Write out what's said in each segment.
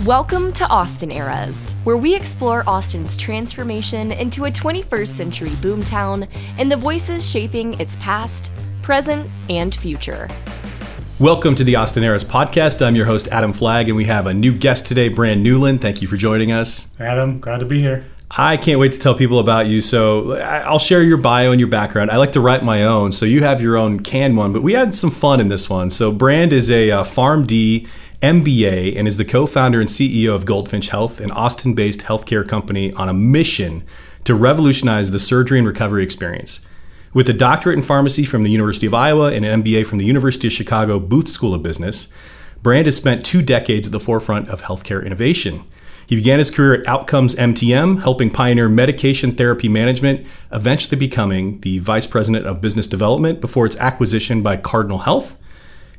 Welcome to Austin Eras, where we explore Austin's transformation into a 21st century boomtown and the voices shaping its past, present, and future. Welcome to the Austin Eras podcast. I'm your host, Adam Flagg, and we have a new guest today, Brand Newland. Thank you for joining us. Adam, glad to be here. I can't wait to tell people about you. So I'll share your bio and your background. I like to write my own, so you have your own canned one, but we had some fun in this one. So Brand is a PharmD MBA and is the co-founder and CEO of Goldfinch Health, an Austin-based healthcare company on a mission to revolutionize the surgery and recovery experience. With a doctorate in pharmacy from the University of Iowa and an MBA from the University of Chicago Booth School of Business, Brand has spent 2 decades at the forefront of healthcare innovation. He began his career at Outcomes MTM, helping pioneer medication therapy management, eventually becoming the Vice President of Business Development before its acquisition by Cardinal Health.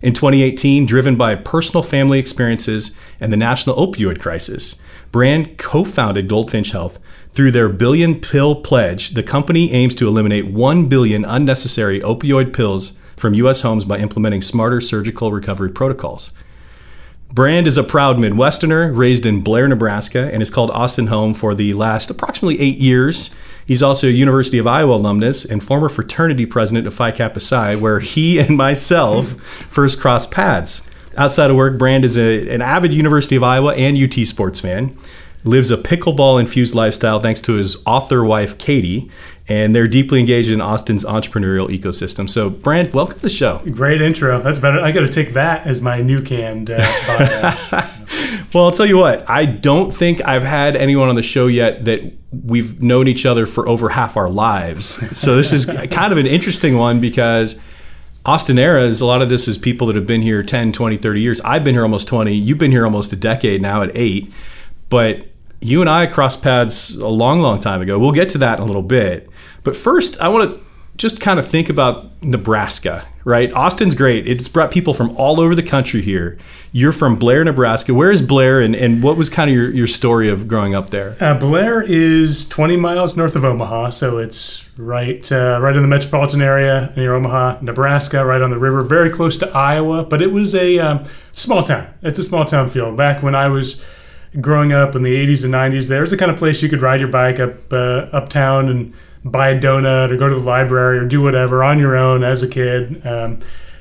In 2018, driven by personal family experiences and the national opioid crisis, Brand co-founded Goldfinch Health. Through their billion pill pledge, the company aims to eliminate 1 billion unnecessary opioid pills from U.S. homes by implementing smarter surgical recovery protocols. Brand is a proud Midwesterner, raised in Blair, Nebraska, and has called Austin home for the last approximately 8 years. He's also a University of Iowa alumnus and former fraternity president of Phi Kappa Psi, where he and myself first crossed paths. Outside of work, Brand is an avid University of Iowa and UT sports fan, lives a pickleball-infused lifestyle thanks to his author wife, Katie, and they're deeply engaged in Austin's entrepreneurial ecosystem. So, Brand, welcome to the show. Great intro. That's better. I got to take that as my new canned Well, I'll tell you what. I don't think I've had anyone on the show yet that we've known each other for over half our lives. So this is kind of an interesting one because Austin Eras, a lot of this is people that have been here 10, 20, 30 years. I've been here almost 20. You've been here almost a decade now at 8. But you and I crossed paths a long, long time ago. We'll get to that in a little bit. But first, I want to just kind of think about Nebraska, right? Austin's great. It's brought people from all over the country here. You're from Blair, Nebraska. Where is Blair, and what was kind of your story of growing up there? Blair is 20 miles north of Omaha, so it's right in the metropolitan area near Omaha, Nebraska, right on the river, very close to Iowa. But it was a small town. It's a small town feel. Back when I was growing up in the 80s and 90s, there's the kind of place you could ride your bike uptown and buy a donut or go to the library or do whatever on your own as a kid.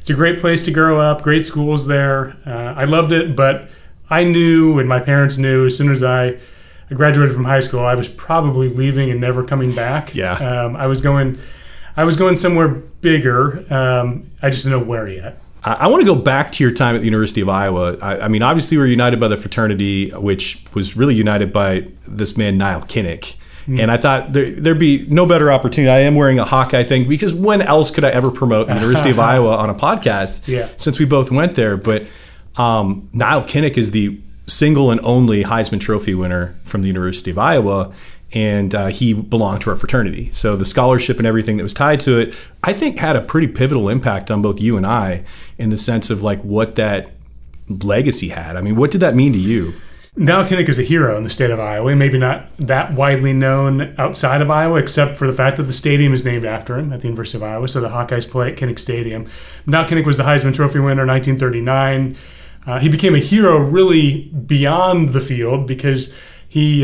It's a great place to grow up, great schools there. I loved it, but I knew, and my parents knew, as soon as I graduated from high school, I was probably leaving and never coming back. Yeah. I was going somewhere bigger. I just didn't know where yet. I want to go back to your time at the University of Iowa. I mean, obviously, we're united by the fraternity, which was really united by this man, Niall Kinnick. And I thought there'd be no better opportunity. I am wearing a Hawkeye thing because when else could I ever promote the University of Iowa on a podcast since we both went there? But Niall Kinnick is the single and only Heisman Trophy winner from the University of Iowa, and he belonged to our fraternity. So the scholarship and everything that was tied to it, I think, had a pretty pivotal impact on both you and I in the sense of like what that legacy had. I mean, what did that mean to you? Niall Kinnick is a hero in the state of Iowa, maybe not that widely known outside of Iowa, except for the fact that the stadium is named after him at the University of Iowa, so the Hawkeyes play at Kinnick Stadium. Niall Kinnick was the Heisman Trophy winner in 1939. He became a hero really beyond the field because he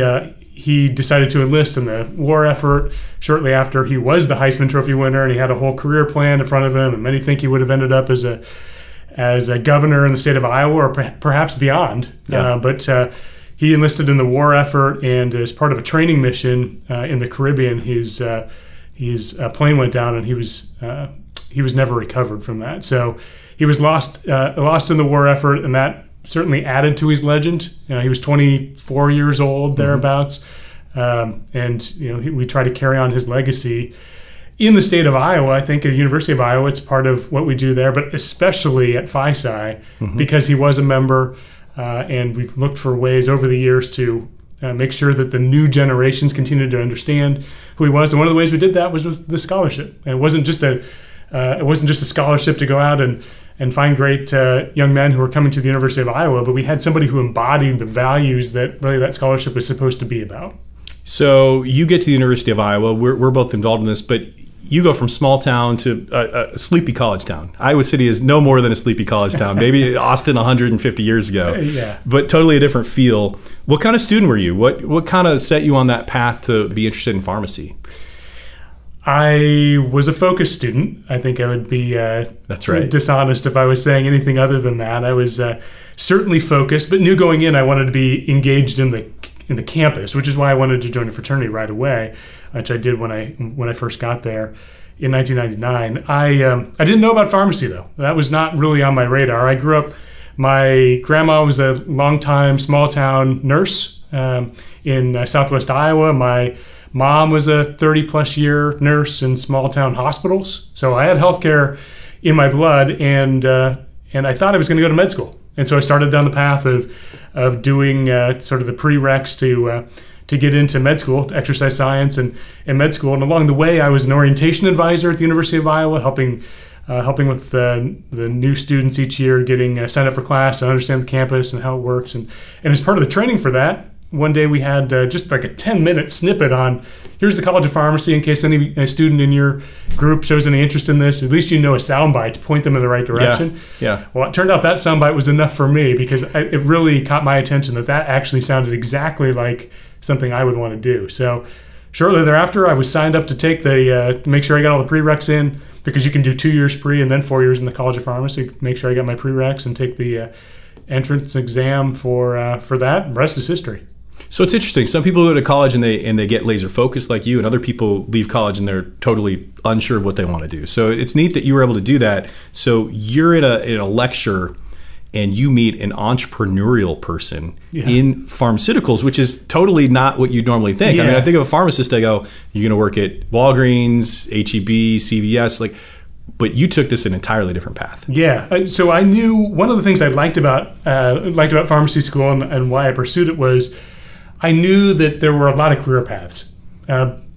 decided to enlist in the war effort shortly after he was the Heisman Trophy winner, and he had a whole career plan in front of him, and many think he would have ended up as a governor in the state of Iowa or perhaps beyond. But he enlisted in the war effort, and as part of a training mission in the Caribbean, his plane went down, and he was never recovered from that. So he was lost in the war effort, and that certainly added to his legend. He was 24 years old, thereabouts, and we try to carry on his legacy. In the state of Iowa, I think at the University of Iowa, it's part of what we do there, but especially at Phi Psi, because he was a member, and we've looked for ways over the years to make sure that the new generations continue to understand who he was. And one of the ways we did that was with the scholarship. And it wasn't just a scholarship to go out and find great young men who were coming to the University of Iowa, but we had somebody who embodied the values that really that scholarship was supposed to be about. So you get to the University of Iowa. We're both involved in this, but you go from small town to a sleepy college town. Iowa City is no more than a sleepy college town. Maybe Austin 150 years ago, but totally a different feel. What kind of student were you? What kind of set you on that path to be interested in pharmacy? I was a focused student. I think I would be That's right. dishonest if I was saying anything other than that. I was certainly focused, but knew going in I wanted to be engaged in the campus, which is why I wanted to join a fraternity right away, which I did when I first got there in 1999. I didn't know about pharmacy though. That was not really on my radar. I grew up. My grandma was a longtime small town nurse in Southwest Iowa. My mom was a 30-plus year nurse in small-town hospitals. So I had healthcare in my blood, and I thought I was going to go to med school. And so I started down the path of doing sort of the prereqs to get into med school, exercise science and med school. And along the way, I was an orientation advisor at the University of Iowa, helping with the new students each year, getting signed up for class, and understand the campus and how it works. And as part of the training for that, one day we had just like a 10-minute snippet on, here's the College of Pharmacy in case any student in your group shows any interest in this. At least you know a soundbite to point them in the right direction. Yeah. Well, it turned out that soundbite was enough for me because it really caught my attention that actually sounded exactly like something I would want to do. So shortly thereafter, I was signed up to take to make sure I got all the prereqs in, because you can do 2 years pre and then 4 years in the College of Pharmacy. Make sure I got my prereqs and take the entrance exam for that. The rest is history. So it's interesting. Some people go to college and they get laser focused like you, and other people leave college and they're totally unsure of what they want to do. So it's neat that you were able to do that. So you're in a lecture and you meet an entrepreneurial person in pharmaceuticals, which is totally not what you normally think. Yeah. I mean, I think of a pharmacist, I go, you're going to work at Walgreens, HEB, CVS, but you took this an entirely different path. Yeah. So I knew one of the things I liked about pharmacy school and why I pursued it was I knew that there were a lot of career paths.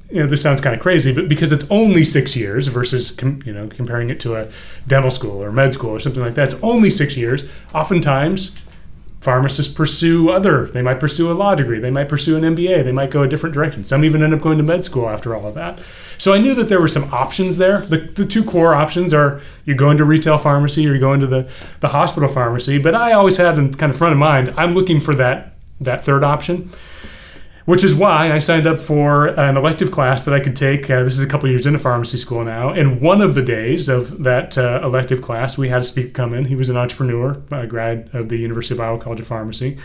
This sounds kind of crazy, but because it's only 6 years versus comparing it to a dental school or med school or something like that, it's only 6 years. Oftentimes, pharmacists they might pursue a law degree, they might pursue an MBA, they might go a different direction. Some even end up going to med school after all of that. So I knew that there were some options there. The two core options are you go into retail pharmacy or you go into the hospital pharmacy. But I always had in kind of front of mind, I'm looking for that third option, which is why I signed up for an elective class that I could take. This is a couple years into pharmacy school now. And one of the days of that elective class, we had a speaker come in. He was an entrepreneur, a grad of the University of Iowa College of Pharmacy.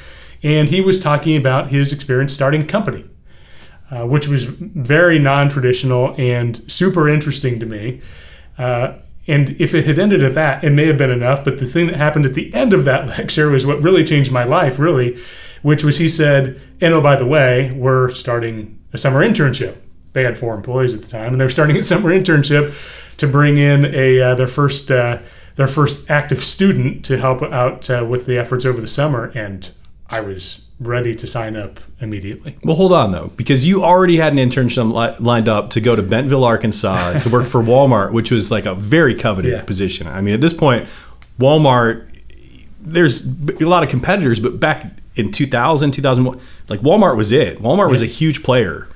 And he was talking about his experience starting a company, which was very non-traditional and super interesting to me. And if it had ended at that, it may have been enough. But the thing that happened at the end of that lecture was what really changed my life, really, which was he said, and oh, by the way, we're starting a summer internship. They had 4 employees at the time, and they were starting a summer internship to bring in their first active student to help out with the efforts over the summer. And I was ready to sign up immediately. Well, hold on, though, because you already had an internship lined up to go to Bentonville, Arkansas, to work for Walmart, which was like a very coveted position. I mean, at this point, Walmart, there's a lot of competitors, but back in 2000, 2001, Walmart was it. Walmart was a huge player.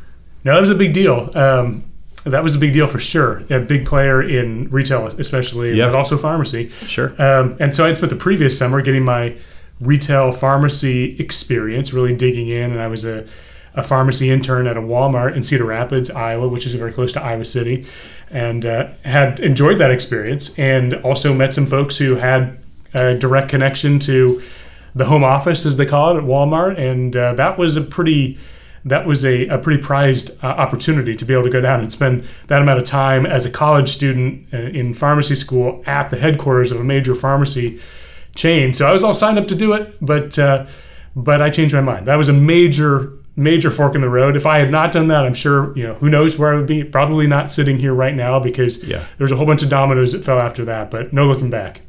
No, that was a big deal. That was a big deal for sure. A big player in retail, especially, but also pharmacy. Sure. And so I had spent the previous summer getting my retail pharmacy experience, really digging in, and I was a pharmacy intern at a Walmart in Cedar Rapids, Iowa, which is very close to Iowa City, and had enjoyed that experience, and also met some folks who had a direct connection to the home office, as they call it, at Walmart, and that was a pretty prized opportunity to be able to go down and spend that amount of time as a college student in pharmacy school at the headquarters of a major pharmacy chain. So I was all signed up to do it, but I changed my mind. That was a major fork in the road. If I had not done that, I'm sure, who knows where I would be. Probably not sitting here right now, because there's a whole bunch of dominoes that fell after that, but no looking back.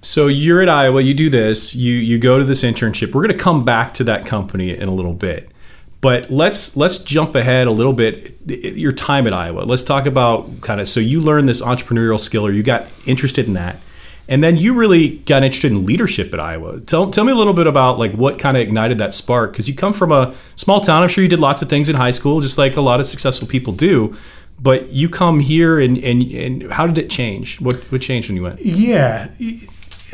So you're at Iowa, you do this, you go to this internship. We're going to come back to that company in a little bit. But let's jump ahead a little bit. Your time at Iowa. Let's talk about so you learned this entrepreneurial skill, or you got interested in that. And then you really got interested in leadership at Iowa. Tell me a little bit about what kind of ignited that spark, because you come from a small town. I'm sure you did lots of things in high school, just like a lot of successful people do. But you come here, and how did it change? What changed when you went? Yeah,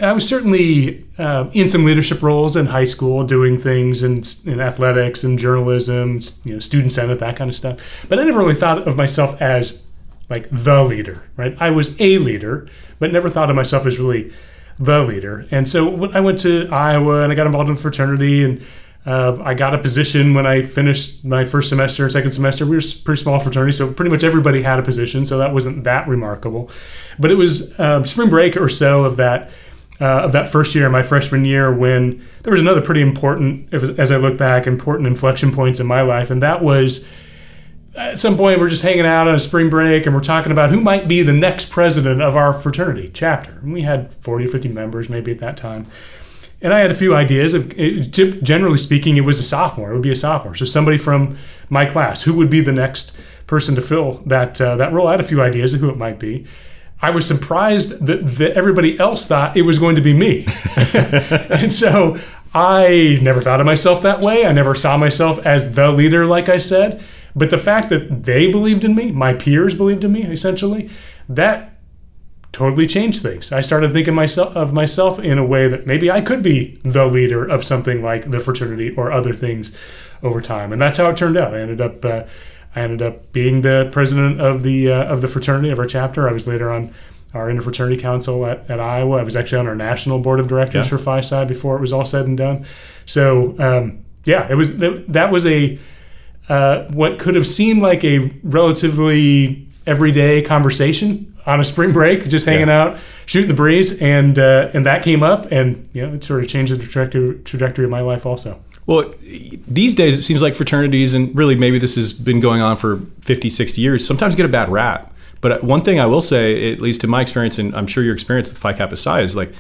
I was certainly in some leadership roles in high school, doing things in athletics and journalism, student senate, that kind of stuff. But I never really thought of myself as like the leader, right? I was a leader, but never thought of myself as really the leader. And so when I went to Iowa and I got involved in fraternity, and I got a position when I finished my first semester and second semester. We were a pretty small fraternity, so pretty much everybody had a position, so that wasn't that remarkable. But it was spring break or so of that first year, my freshman year, when there was another pretty important, as I look back, important inflection points in my life, and that was at some point we're just hanging out on a spring break and we're talking about who might be the next president of our fraternity chapter. And we had 40 or 50 members maybe at that time. And I had a few ideas. Generally speaking, it was a sophomore. It would be a sophomore. So somebody from my class, who would be the next person to fill that role? I had a few ideas of who it might be. I was surprised that everybody else thought it was going to be me. And so I never thought of myself that way. I never saw myself as the leader, like I said. But the fact that they believed in me, my peers believed in me, essentially, that totally changed things. I started thinking of myself in a way that maybe I could be the leader of something like the fraternity or other things over time. And that's how it turned out. I ended up being the president of the fraternity, of our chapter. I was later on our interfraternity council at Iowa. I was actually on our national board of directors for Phi Psi before it was all said and done. So that was a what could have seemed like a relatively everyday conversation on a spring break, just hanging out, shooting the breeze, and that came up, and it sort of changed the trajectory of my life also. Well, these days it seems like fraternities, and really maybe this has been going on for 50, 60 years, sometimes get a bad rap. But one thing I will say, at least in my experience, and I'm sure your experience with Phi Kappa Psi, is like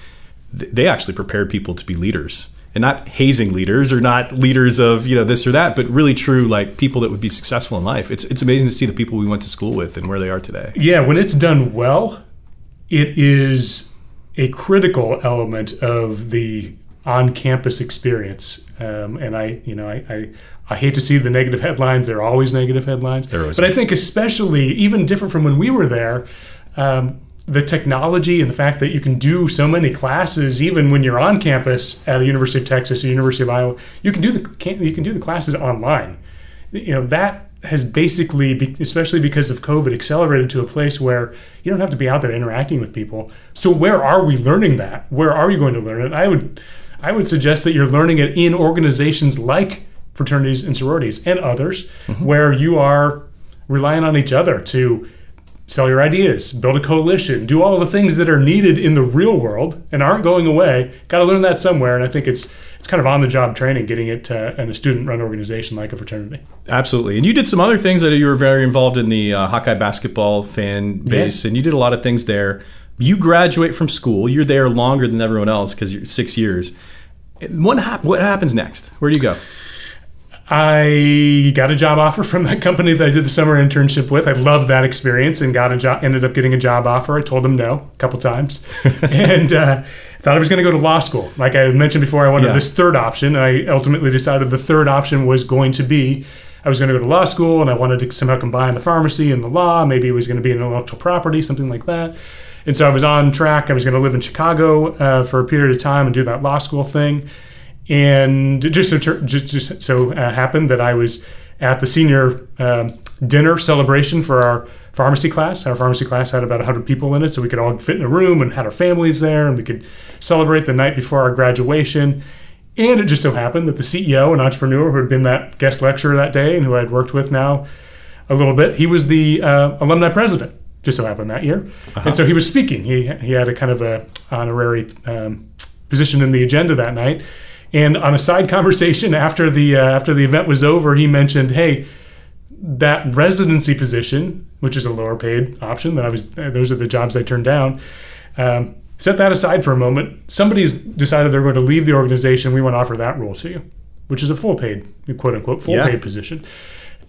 they actually prepared people to be leaders. And not hazing leaders or not leaders of this or that, but really true like people that would be successful in life. It's amazing to see the people we went to school with and where they are today. Yeah, when it's done well, it is a critical element of the on-campus experience. And I hate to see the negative headlines. There are always negative headlines. But I think especially, even different from when we were there, the technology and the fact that you can do so many classes, even when you're on campus at the University of Texas or University of Iowa, you can do the classes online. That has basically, especially because of COVID, accelerated to a place where you don't have to be out there interacting with people. So where are we learning that? Where are you going to learn it? I would suggest that you're learning it in organizations like fraternities and sororities and others, where you are relying on each other to sell your ideas, build a coalition, do all the things that are needed in the real world and aren't going away. Got to learn that somewhere. And I think it's kind of on-the-job training, getting it in a student-run organization like a fraternity. Absolutely. And you did some other things that you were very involved in the Hawkeye basketball fan base, and you did a lot of things there. You graduate from school. You're there longer than everyone else because you're 6 years. What happens next? Where do you go? I got a job offer from that company that I did the summer internship with. I loved that experience and ended up getting a job offer. I told them no a couple times and thought I was going to go to law school. Like I mentioned before, I wanted this third option. And I ultimately decided the third option was going to be I was going to go to law school, and I wanted to somehow combine the pharmacy and the law. Maybe it was going to be an intellectual property, something like that. And so I was on track. I was going to live in Chicago for a period of time and do that law school thing. And just so happened that I was at the senior dinner celebration for our pharmacy class. Our pharmacy class had about 100 people in it, so we could all fit in a room and had our families there, and we could celebrate the night before our graduation. And it just so happened that the CEO and entrepreneur who had been that guest lecturer that day and who I'd worked with now a little bit, he was the alumni president, just so happened that year. And so he was speaking. He had a kind of a honorary position in the agenda that night. And on a side conversation after the event was over, he mentioned, "Hey, that residency position, which is a lower paid option, those are the jobs I turned down. Set that aside for a moment. Somebody's decided they're going to leave the organization. We want to offer that role to you," which is a full paid, quote unquote, paid position.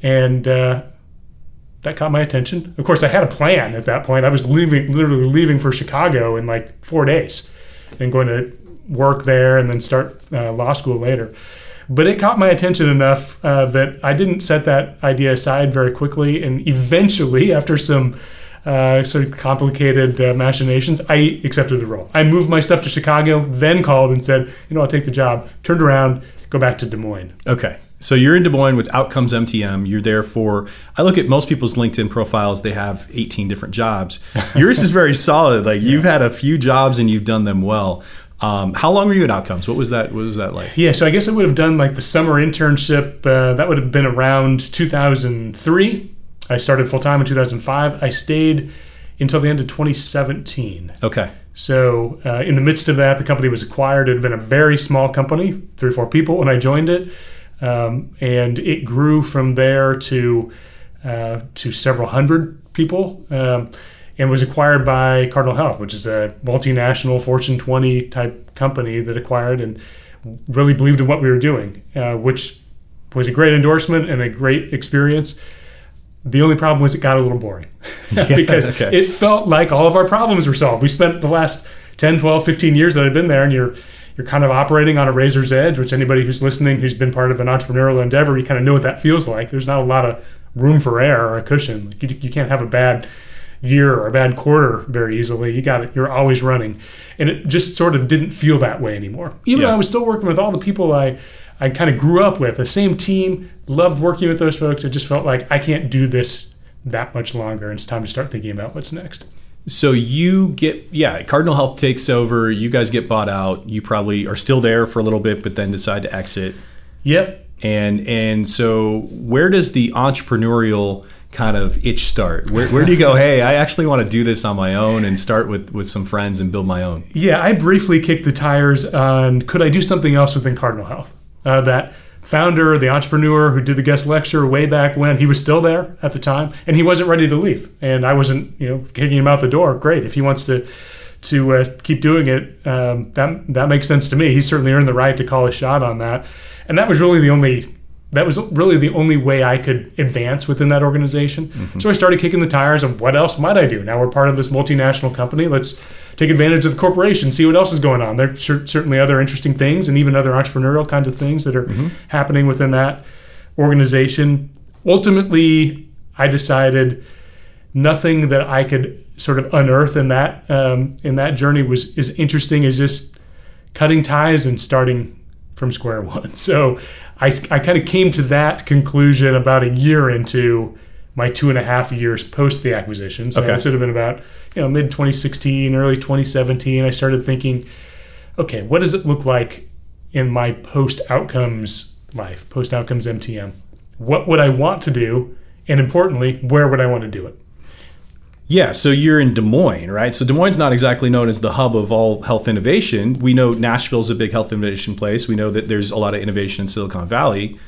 And that caught my attention. Of course, I had a plan at that point. I was literally leaving for Chicago in like 4 days and going to work there and then start law school later. But it caught my attention enough that I didn't set that idea aside very quickly. And eventually, after some sort of complicated machinations, I accepted the role. I moved my stuff to Chicago, then called and said, I'll take the job. Turned around, go back to Des Moines. Okay. So you're in Des Moines with Outcomes MTM. You're there I look at most people's LinkedIn profiles, they have 18 different jobs. Yours is very solid. Like you've had a few jobs and you've done them well. How long were you at Outcomes? What was that like? Yeah, so I guess I would have done like the summer internship. That would have been around 2003. I started full-time in 2005. I stayed until the end of 2017. Okay. So in the midst of that, the company was acquired. It had been a very small company, 3 or 4 people when I joined it. And it grew from there to several hundred people and was acquired by Cardinal Health, which is a multinational Fortune 20 type company that acquired and really believed in what we were doing, which was a great endorsement and a great experience. The only problem was it got a little boring because it felt like all of our problems were solved. We spent the last 10, 12, 15 years that I've been there, and you're kind of operating on a razor's edge, which anybody who's listening who's been part of an entrepreneurial endeavor, you kind of know what that feels like. There's not a lot of room for error or a cushion. You can't have a bad year or a bad quarter very easily. You're always running. And it just sort of didn't feel that way anymore. Even though I was still working with all the people I kind of grew up with, the same team, loved working with those folks. It just felt like I can't do this that much longer, and it's time to start thinking about what's next. So you Cardinal Health takes over, you guys get bought out, you probably are still there for a little bit, but then decide to exit. Yep. And so where does the entrepreneurial kind of itch start? Where do you go, hey, I actually want to do this on my own and start with some friends and build my own? Yeah, I briefly kicked the tires on could I do something else within Cardinal Health? That founder, the entrepreneur who did the guest lecture way back when, he was still there at the time, and he wasn't ready to leave. And I wasn't, kicking him out the door. Great, if he wants to keep doing it, that makes sense to me. He's certainly earned the right to call a shot on that. And that was really the only way I could advance within that organization. Mm-hmm. So I started kicking the tires of what else might I do? Now we're part of this multinational company. Let's take advantage of the corporation, see what else is going on. There are certainly other interesting things and even other entrepreneurial kinds of things that are happening within that organization. Ultimately, I decided nothing that I could sort of unearth in that journey was as interesting as just cutting ties and starting from square one. So I kind of came to that conclusion about a year into my 2.5 years post the acquisition. So it should have been about mid 2016, early 2017. I started thinking, okay, what does it look like in my post outcomes life, post outcomes MTM? What would I want to do? And importantly, where would I want to do it? Yeah, so you're in Des Moines, right? So Des Moines is not exactly known as the hub of all health innovation. We know Nashville's a big health innovation place. We know that there's a lot of innovation in Silicon Valley.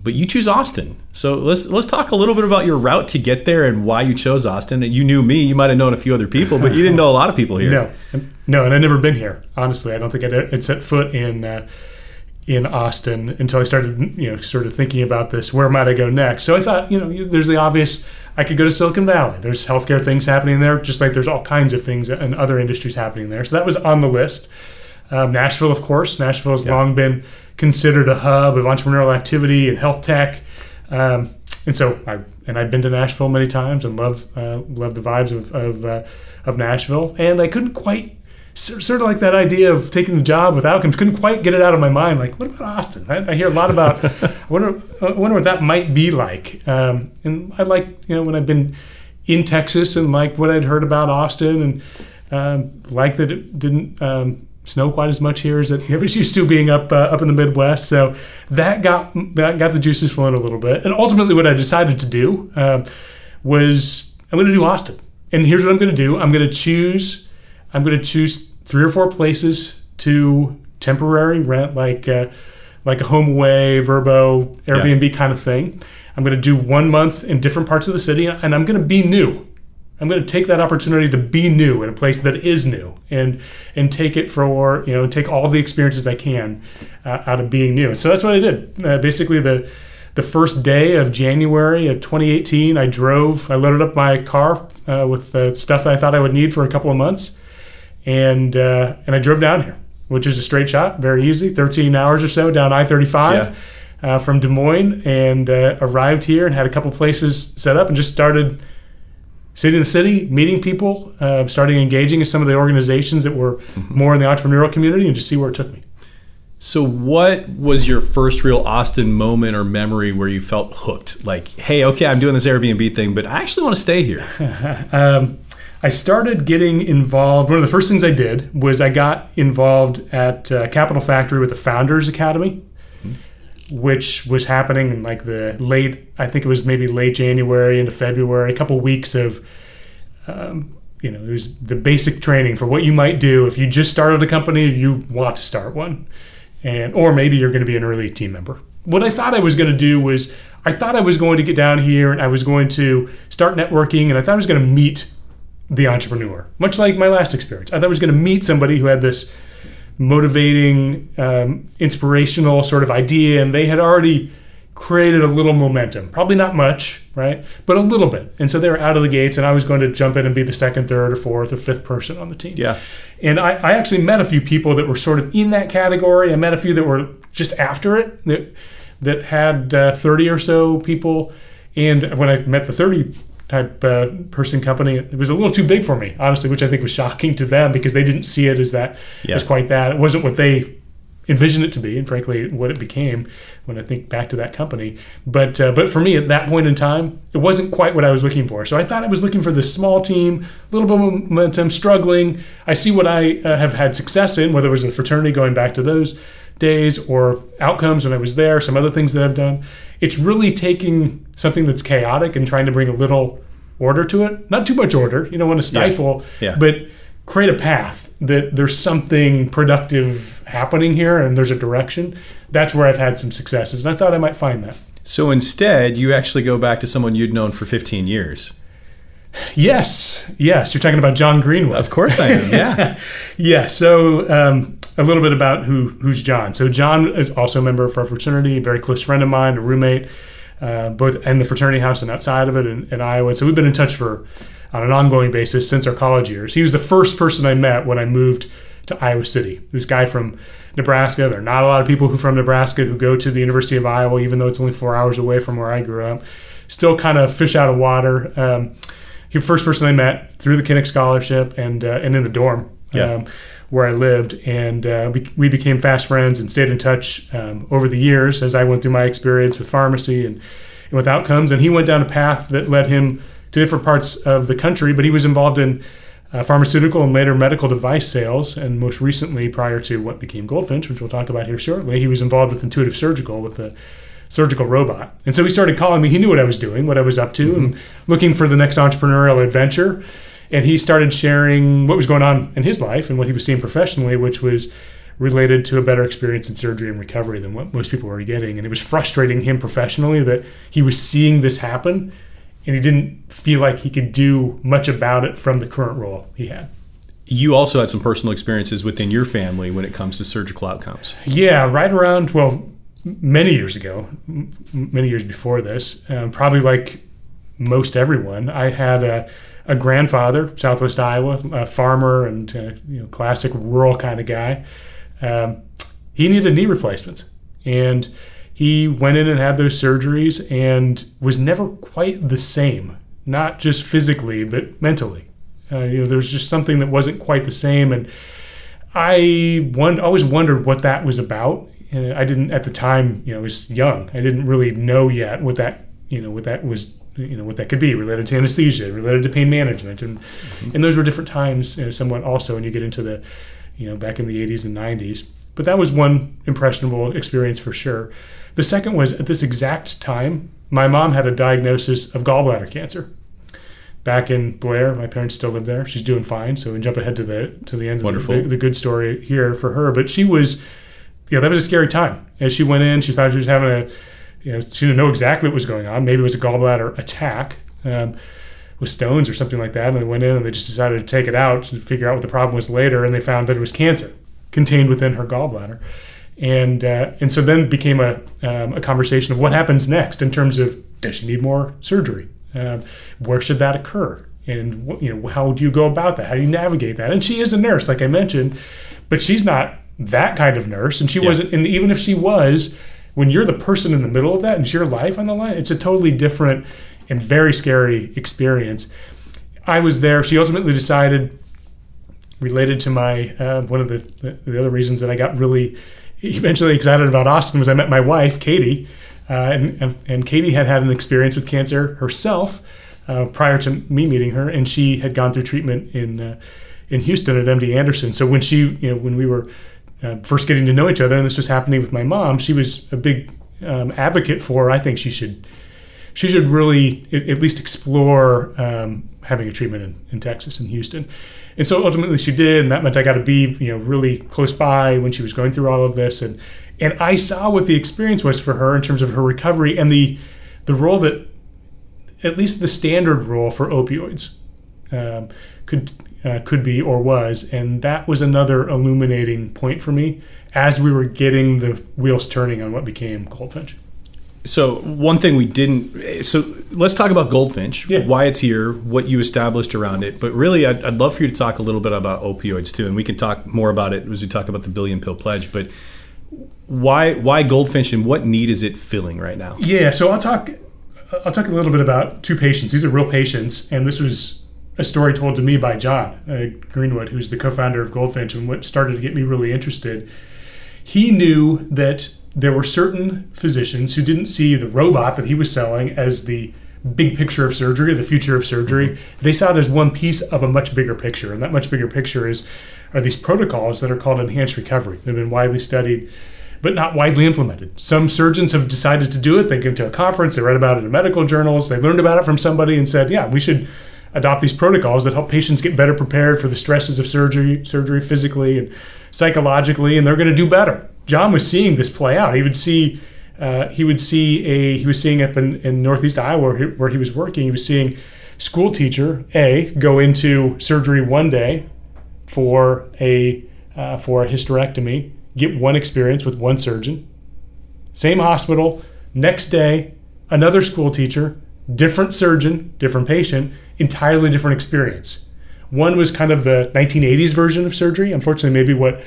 But you choose Austin. So let's talk a little bit about your route to get there and why you chose Austin. You knew me. You might have known a few other people, but you didn't know a lot of people here. No, and I'd never been here. Honestly, I don't think I'd set foot in Austin until I started, sort of thinking about this. Where might I go next? So I thought, there's the obvious. I could go to Silicon Valley. There's healthcare things happening there, just like there's all kinds of things and other industries happening there. So that was on the list. Nashville, of course. Nashville has long been considered a hub of entrepreneurial activity and health tech. And so I've been to Nashville many times and love the vibes of Nashville. And I couldn't quite, sort of like that idea of taking the job with outcomes, couldn't quite get it out of my mind. Like, what about Austin? I hear a lot about, I wonder what that might be like. And I like, when I've been in Texas and like what I'd heard about Austin and like that it didn't snow quite as much here as it was used to being up in the Midwest. So that got the juices flowing a little bit. And ultimately what I decided to do was I'm going to do Austin. And here's what I'm going to do. I'm going to choose 3 or 4 places to temporary rent, like a home away, Vrbo, Airbnb kind of thing. I'm going to do 1 month in different parts of the city, and I'm going to be new. I'm going to take that opportunity to be new in a place that is new, and take it for take all the experiences I can out of being new. And so that's what I did. Basically, the first day of January of 2018, I loaded up my car with the stuff that I thought I would need for a couple of months, and I drove down here. which is a straight shot, very easy, 13 hours or so down I-35 from Des Moines, and arrived here and had a couple places set up and just started sitting in the city, meeting people, starting engaging in some of the organizations that were more in the entrepreneurial community, and just see where it took me. So what was your first real Austin moment or memory where you felt hooked? Like, hey, okay, I'm doing this Airbnb thing, but I actually want to stay here. I started getting involved. One of the first things I did was I got involved at Capital Factory with the Founders Academy, which was happening in like I think it was maybe late January into February, a couple weeks of, it was the basic training for what you might do if you just started a company or you want to start one. Or maybe you're going to be an early team member. What I thought I was going to do was I thought I was going to get down here and I was going to start networking, and I thought I was going to meet the entrepreneur, much like my last experience. I thought I was going to meet somebody who had this motivating, inspirational sort of idea, and they had already created a little momentum. Probably not much, right? But a little bit. And so they were out of the gates, and I was going to jump in and be the second, third, or fourth, or fifth person on the team. Yeah. And I actually met a few people that were sort of in that category. I met a few that were just after it, that had 30 or so people. And when I met the 30 type person company, it was a little too big for me, honestly, which I think was shocking to them because they didn't see it as quite that. It wasn't what they envisioned it to be, and frankly, what it became when I think back to that company. But for me, at that point in time, it wasn't quite what I was looking for. So I thought I was looking for this small team, a little bit of momentum, struggling. I see what I have had success in, whether it was a fraternity going back to those days or outcomes when I was there, some other things that I've done. It's really taking something that's chaotic and trying to bring a little order to it. Not too much order. You don't want to stifle, but create a path that there's something productive happening here and there's a direction. That's where I've had some successes, and I thought I might find that. So instead, you actually go back to someone you'd known for 15 years. Yes. You're talking about John Greenwood. Of course I am, yeah. Yeah, so a little bit about who's John. So John is also a member of our fraternity, a very close friend of mine, a roommate, both in the fraternity house and outside of it in Iowa. So we've been in touch on an ongoing basis since our college years. He was the first person I met when I moved to Iowa City. This guy from Nebraska. There are not a lot of people from Nebraska who go to the University of Iowa, even though it's only 4 hours away from where I grew up. Still kind of fish out of water. He was the first person I met through the Kinnick Scholarship and in the dorm where I lived. And we became fast friends and stayed in touch over the years as I went through my experience with pharmacy and with outcomes. And he went down a path that led him to different parts of the country, but he was involved in pharmaceutical and later medical device sales. And most recently, prior to what became Goldfinch, which we'll talk about here shortly, he was involved with Intuitive Surgical, with the surgical robot. And so he started calling me. He knew what I was doing, what I was up to, and looking for the next entrepreneurial adventure. And he started sharing what was going on in his life and what he was seeing professionally, which was related to a better experience in surgery and recovery than what most people were getting. And it was frustrating him professionally that he was seeing this happen and he didn't feel like he could do much about it from the current role he had. You also had some personal experiences within your family when it comes to surgical outcomes. Yeah, right around, many years ago, many years before this, probably like most everyone, I had a grandfather, Southwest Iowa, a farmer and classic rural kind of guy. He needed knee replacements, and he went in and had those surgeries and was never quite the same, not just physically, but mentally. There was just something that wasn't quite the same, and I always wondered what that was about. And I didn't at the time. I was young. I didn't really know yet what that was. What that could be related to anesthesia, related to pain management, and those were different times, somewhat also when you get into the, back in the 80s and 90s. But that was one impressionable experience for sure. The second was at this exact time, my mom had a diagnosis of gallbladder cancer. Back in Blair, my parents still live there. She's doing fine, so we can jump ahead to the end Wonderful. of the good story here for her. But she was, that was a scary time. As she went in, she thought she was having she didn't know exactly what was going on. Maybe it was a gallbladder attack with stones or something like that. And they went in and they just decided to take it out to figure out what the problem was later. And they found that it was cancer contained within her gallbladder. And so then became a conversation of what happens next in terms of, does she need more surgery? Where should that occur? And how do you go about that? How do you navigate that? And she is a nurse, like I mentioned, but she's not that kind of nurse, and she Yeah. wasn't. And even if she was, when you're the person in the middle of that and it's your life on the line, it's a totally different and very scary experience. I was there. She ultimately decided, related to my one of the other reasons that I got really eventually excited about Austin was I met my wife, Katie, and Katie had an experience with cancer herself prior to me meeting her, and she had gone through treatment in Houston at MD Anderson. So when we were first getting to know each other, and this was happening with my mom, she was a big advocate for, I think she should really at least explore having a treatment in Texas, in Houston. And so ultimately she did, and that meant I got to be really close by when she was going through all of this. And I saw what the experience was for her in terms of her recovery and the role that, at least the standard role for opioids could be or was. And that was another illuminating point for me as we were getting the wheels turning on what became Goldfinch. So one thing we didn't, so let's talk about Goldfinch, why it's here, what you established around it. But really, I'd love for you to talk a little bit about opioids too, and we can talk more about it as we talk about the Billion Pill Pledge. But why Goldfinch, and what need is it filling right now? Yeah, so I'll talk a little bit about two patients. These are real patients, and this was a story told to me by John Greenwood, who's the co-founder of Goldfinch, and what started to get me really interested. He knew that there were certain physicians who didn't see the robot that he was selling as the big picture of surgery, the future of surgery. They saw it as one piece of a much bigger picture, and that much bigger picture are these protocols that are called enhanced recovery. They've been widely studied, but not widely implemented. Some surgeons have decided to do it. They came to a conference, they read about it in medical journals, they learned about it from somebody and said, yeah, we should adopt these protocols that help patients get better prepared for the stresses of surgery physically and psychologically, and they're going to do better. John was seeing this play out. He was seeing up in Northeast Iowa where he was working. He was seeing school teacher A go into surgery one day for a hysterectomy, get one experience with one surgeon. Same hospital, next day, another school teacher, different surgeon, different patient, entirely different experience. One was kind of the 1980s version of surgery. Unfortunately, maybe what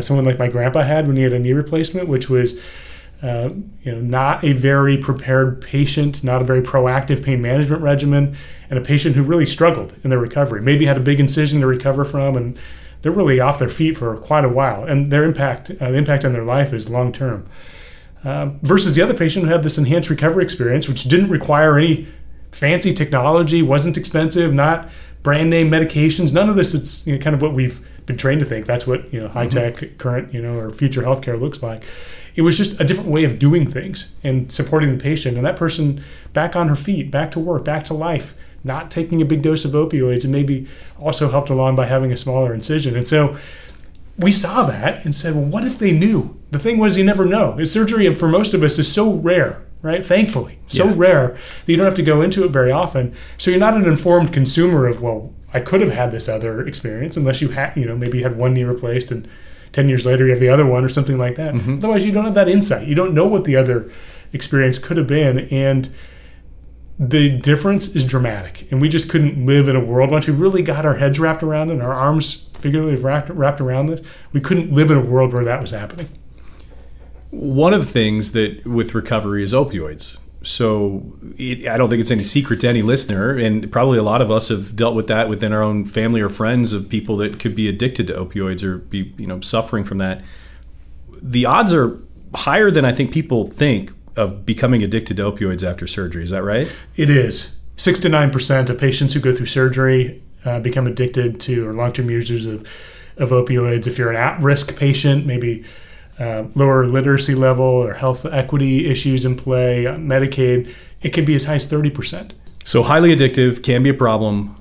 someone like my grandpa had when he had a knee replacement, which was not a very prepared patient, not a very proactive pain management regimen, and a patient who really struggled in their recovery. Maybe had a big incision to recover from, and they're really off their feet for quite a while. And their impact, the impact on their life is long term. Versus the other patient who had this enhanced recovery experience, which didn't require any fancy technology, wasn't expensive, not brand name medications, none of this. It's kind of what we've been trained to think. That's what high tech, current, or future healthcare looks like. It was just a different way of doing things and supporting the patient, and that person back on her feet, back to work, back to life, not taking a big dose of opioids, and maybe also helped along by having a smaller incision. And so we saw that and said, well, what if they knew? The thing was, you never know. Surgery, for most of us, is so rare, right? Thankfully, so rare that you don't have to go into it very often. So you're not an informed consumer of, well, I could have had this other experience, unless you had, maybe you had one knee replaced and 10 years later you have the other one or something like that. Mm-hmm. Otherwise, you don't have that insight. You don't know what the other experience could have been. And the difference is dramatic. And we just couldn't live in a world, once we really got our heads wrapped around it and our arms figuratively wrapped around this, we couldn't live in a world where that was happening. One of the things that with recovery is opioids. So I don't think it's any secret to any listener, and probably a lot of us have dealt with that within our own family or friends of people that could be addicted to opioids or be suffering from that. The odds are higher than I think people think of becoming addicted to opioids after surgery. Is that right? It is. 6 to 9% of patients who go through surgery become addicted to or long-term users of opioids. If you're an at-risk patient, maybe lower literacy level or health equity issues in play, Medicaid, it could be as high as 30%. So highly addictive, can be a problem.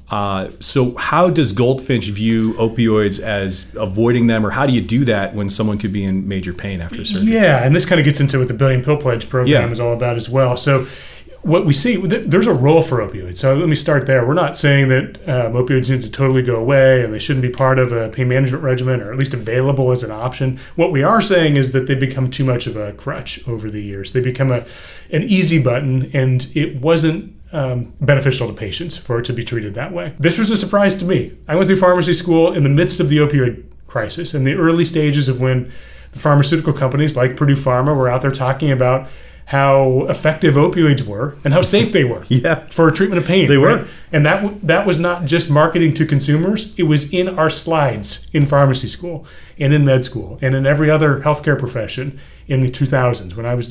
So how does Goldfinch view opioids as avoiding them, or how do you do that when someone could be in major pain after surgery? Yeah, and this kind of gets into what the Billion Pill Pledge program is all about as well. So what we see, there's a role for opioids. So let me start there. We're not saying that opioids need to totally go away and they shouldn't be part of a pain management regimen or at least available as an option. What we are saying is that they become too much of a crutch over the years. They become an easy button, and it wasn't beneficial to patients for it to be treated that way. This was a surprise to me. I went through pharmacy school in the midst of the opioid crisis, in the early stages of when the pharmaceutical companies like Purdue Pharma were out there talking about how effective opioids were and how safe they were for treatment of pain. They were. Right? And that was not just marketing to consumers. It was in our slides in pharmacy school and in med school and in every other healthcare profession in the 2000s when I was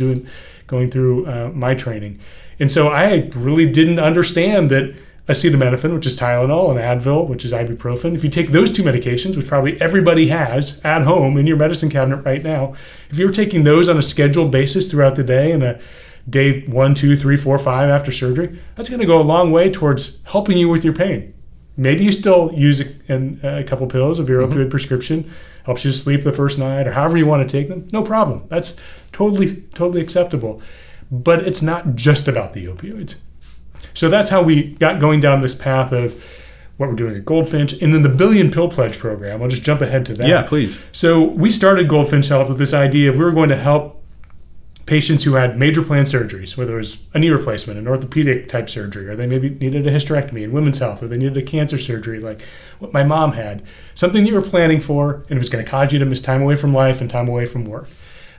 going through my training. And so I really didn't understand that acetaminophen, which is Tylenol, and Advil, which is ibuprofen, if you take those two medications, which probably everybody has at home in your medicine cabinet right now, if you're taking those on a scheduled basis throughout the day and a day 1, 2, 3, 4, 5 after surgery, that's going to go a long way towards helping you with your pain. Maybe you still use a couple pills of your opioid prescription, helps you sleep the first night, or however you want to take them. No problem. That's totally acceptable. But it's not just about the opioids. So that's how we got going down this path of what we're doing at Goldfinch. And then the Billion Pill Pledge program, I'll just jump ahead to that. Yeah, please. So we started Goldfinch Health with this idea of we were going to help patients who had major planned surgeries, whether it was a knee replacement, an orthopedic type surgery, or they maybe needed a hysterectomy in women's health, or they needed a cancer surgery like what my mom had. Something you were planning for, and it was going to cause you to miss time away from life and time away from work.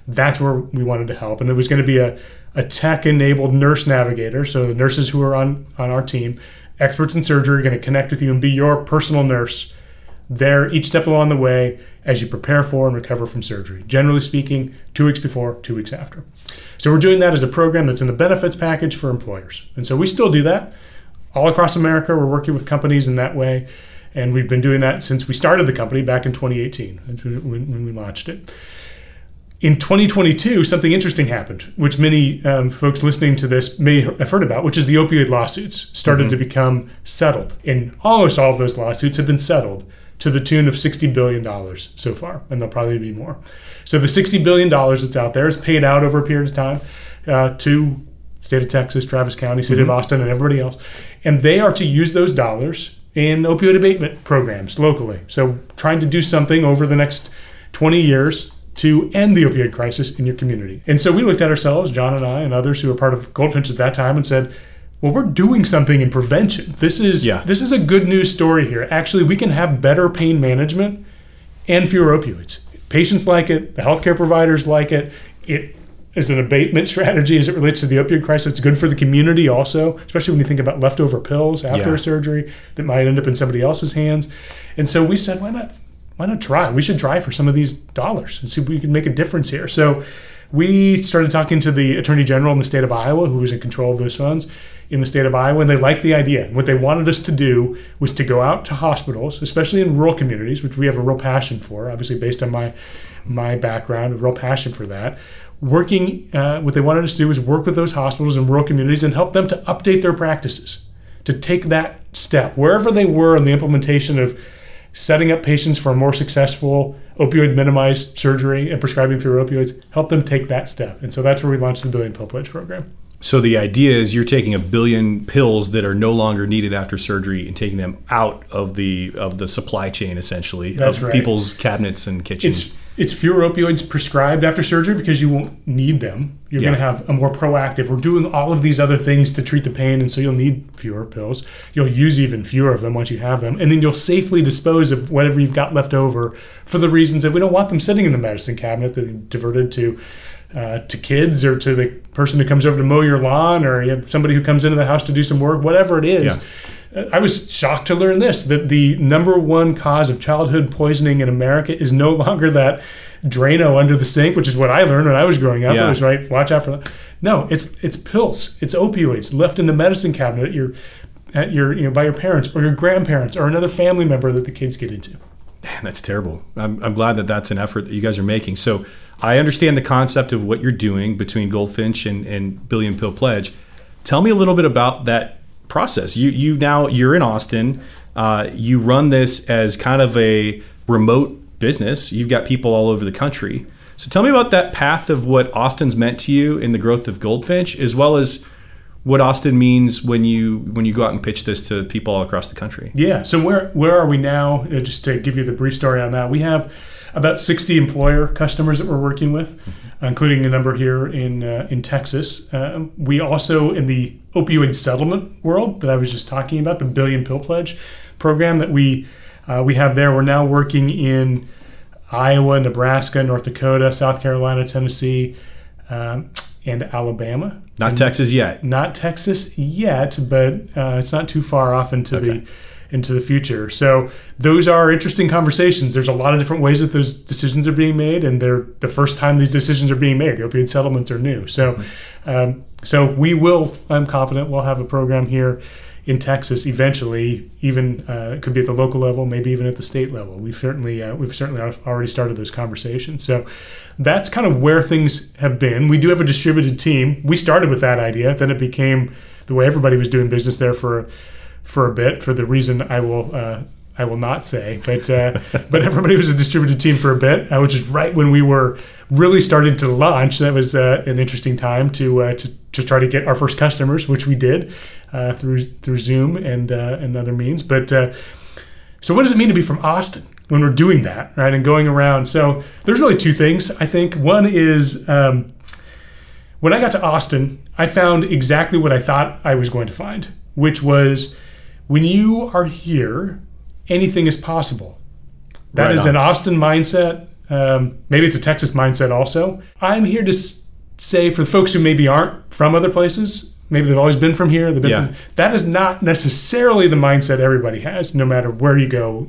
That's where we wanted to help. And it was going to be a tech-enabled nurse navigator. So the nurses who are on our team, experts in surgery, are going to connect with you and be your personal nurse there each step along the way as you prepare for and recover from surgery. Generally speaking, 2 weeks before, 2 weeks after. So we're doing that as a program that's in the benefits package for employers. And so we still do that. All across America, we're working with companies in that way. And we've been doing that since we started the company back in 2018 when we launched it. In 2022, something interesting happened, which many folks listening to this may have heard about, which is the opioid lawsuits started to become settled. And almost all of those lawsuits have been settled to the tune of $60 billion so far, and there'll probably be more. So the $60 billion that's out there is paid out over a period of time to state of Texas, Travis County, city of Austin, and everybody else. And they are to use those dollars in opioid abatement programs locally. So trying to do something over the next 20 years to end the opioid crisis in your community. And so we looked at ourselves, John and I and others who were part of Goldfinch at that time, and said, well, we're doing something in prevention. This is a good news story here. Actually, we can have better pain management and fewer opioids. Patients like it, the healthcare providers like it. It is an abatement strategy as it relates to the opioid crisis. It's good for the community also, especially when you think about leftover pills after a surgery that might end up in somebody else's hands. And so we said, why not try? We should try for some of these dollars and see if we can make a difference here. So we started talking to the Attorney General in the state of Iowa, who was in control of those funds in the state of Iowa, and they liked the idea. What they wanted us to do was to go out to hospitals, especially in rural communities, which we have a real passion for, obviously based on my background, a real passion for that. What they wanted us to do was work with those hospitals in rural communities and help them to update their practices, to take that step, wherever they were in the implementation of setting up patients for a more successful opioid minimized surgery and prescribing fewer opioids, help them take that step. And so that's where we launched the Billion Pill Pledge program. So the idea is you're taking 1 billion pills that are no longer needed after surgery and taking them out of the supply chain, essentially, that's of right. People's cabinets and kitchens. It's fewer opioids prescribed after surgery because you won't need them. You're going to have a more proactive. We're doing all of these other things to treat the pain, and so you'll need fewer pills. You'll use even fewer of them once you have them, and then you'll safely dispose of whatever you've got left over for the reasons that we don't want them sitting in the medicine cabinet that are diverted to kids or to the person who comes over to mow your lawn, or you have somebody who comes into the house to do some work, whatever it is. I was shocked to learn this, that the number one cause of childhood poisoning in America is no longer that Drano under the sink, which is what I learned when I was growing up. It was right, watch out for that. No, it's pills, it's opioids left in the medicine cabinet at your by your parents or your grandparents or another family member that the kids get into. Man, that's terrible. I'm glad that that's an effort that you guys are making. So I understand the concept of what you're doing between Goldfinch and Billion Pill Pledge. Tell me a little bit about that process. You're in Austin. You run this as kind of a remote business. You've got people all over the country. So tell me about that path of what Austin's meant to you in the growth of Goldfinch, as well as what Austin means when you go out and pitch this to people all across the country. Yeah. So where are we now? Just to give you the brief story on that, we have about 60 employer customers that we're working with, including a number here in Texas. We also, in the opioid settlement world that I was just talking about, the Billion Pill Pledge program that we have there, we're now working in Iowa, Nebraska, North Dakota, South Carolina, Tennessee, and Alabama. Not Texas yet. Not Texas yet, but it's not too far off into the future. So those are interesting conversations. There's a lot of different ways that those decisions are being made, and they're the first time these decisions are being made. The opioid settlements are new. So so we will, I'm confident, we'll have a program here in Texas eventually, even it could be at the local level, maybe even at the state level. We've certainly already started those conversations. So that's kind of where things have been. We do have a distributed team. We started with that idea, then it became the way everybody was doing business there for a bit, for the reason I will not say, but everybody was a distributed team for a bit, which is right when we were really starting to launch. That was an interesting time to try to get our first customers, which we did through Zoom and other means. But so what does it mean to be from Austin when we're doing that, right, and going around? So there's really two things, I think. One is when I got to Austin, I found exactly what I thought I was going to find, which was when you are here, anything is possible. That is an Austin mindset. Maybe it's a Texas mindset also. I'm here to say for the folks who maybe aren't from other places, maybe they've always been from here, that is not necessarily the mindset everybody has, no matter where you go,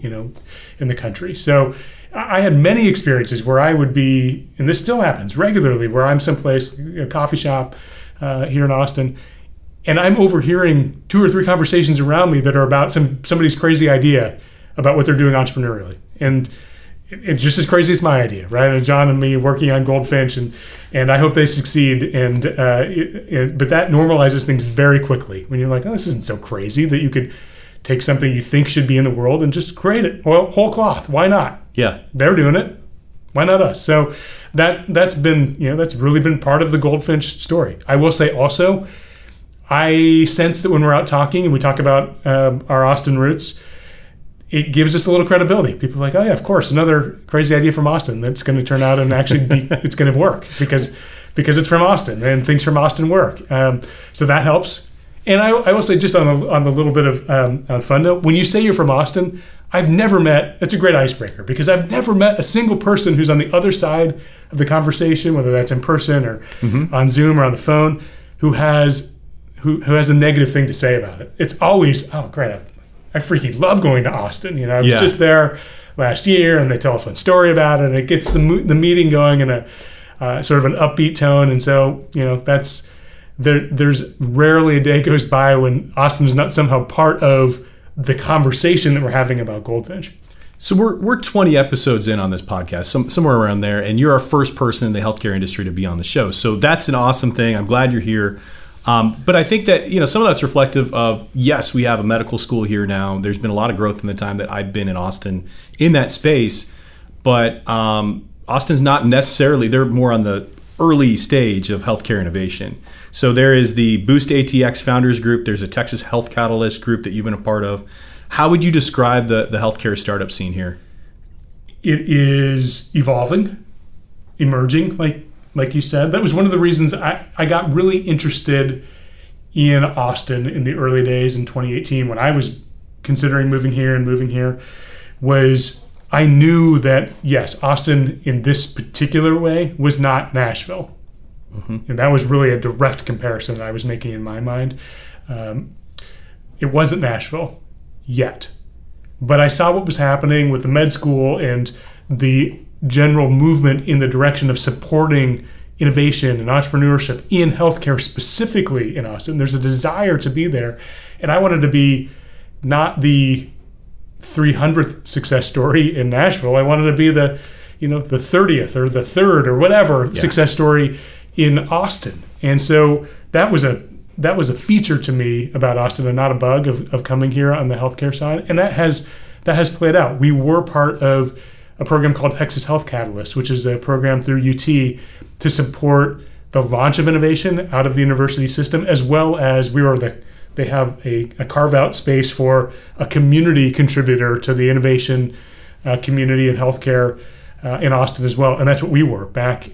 in the country. So I had many experiences where I would be, and this still happens regularly, where I'm someplace, a coffee shop here in Austin, and I'm overhearing 2 or 3 conversations around me that are about somebody's crazy idea about what they're doing entrepreneurially. And it's just as crazy as my idea, right? And John and me working on Goldfinch, and I hope they succeed. But that normalizes things very quickly when you're like, oh, this isn't so crazy that you could take something you think should be in the world and just create it. Well, whole cloth. Why not? Yeah. They're doing it. Why not us? So that's been, that's really been part of the Goldfinch story. I will say also, I sense that when we're out talking and we talk about our Austin roots, it gives us a little credibility. People are like, oh yeah, of course, another crazy idea from Austin that's going to turn out and actually it's going to work because it's from Austin and things from Austin work. So that helps. And I will say, just on the little bit of on fun note, when you say you're from Austin, I've never met, it's a great icebreaker, because I've never met a single person who's on the other side of the conversation, whether that's in person or on Zoom or on the phone, who has a negative thing to say about it. It's always, oh great, I freaking love going to Austin. I was just there last year, and they tell a fun story about it, and it gets the meeting going in a sort of an upbeat tone. And so, that's there's rarely a day goes by when Austin is not somehow part of the conversation that we're having about Goldfinch. So we're 20 episodes in on this podcast, somewhere around there, and you're our first person in the healthcare industry to be on the show. So that's an awesome thing. I'm glad you're here. But I think that, some of that's reflective of, yes, we have a medical school here now. There's been a lot of growth in the time that I've been in Austin in that space. But Austin's not necessarily, they're more on the early stage of healthcare innovation. So there is the Boost ATX Founders Group. There's a Texas Health Catalyst group that you've been a part of. How would you describe the healthcare startup scene here? It is evolving, emerging, like you said. That was one of the reasons I got really interested in Austin in the early days in 2018 when I was considering moving here, was I knew that, yes, Austin in this particular way was not Nashville. And that was really a direct comparison that I was making in my mind. It wasn't Nashville yet. But I saw what was happening with the med school and the general movement in the direction of supporting innovation and entrepreneurship in healthcare, specifically in Austin. There's a desire to be there. And I wanted to be not the 300th success story in Nashville. I wanted to be the 30th or the 3rd or whatever success story in Austin. And so that was a feature to me about Austin and not a bug of coming here on the healthcare side. And that has played out. We were part of a program called Texas Health Catalyst, which is a program through UT to support the launch of innovation out of the university system, as well as they have a carve-out space for a community contributor to the innovation community in healthcare in Austin as well. And that's what we were back.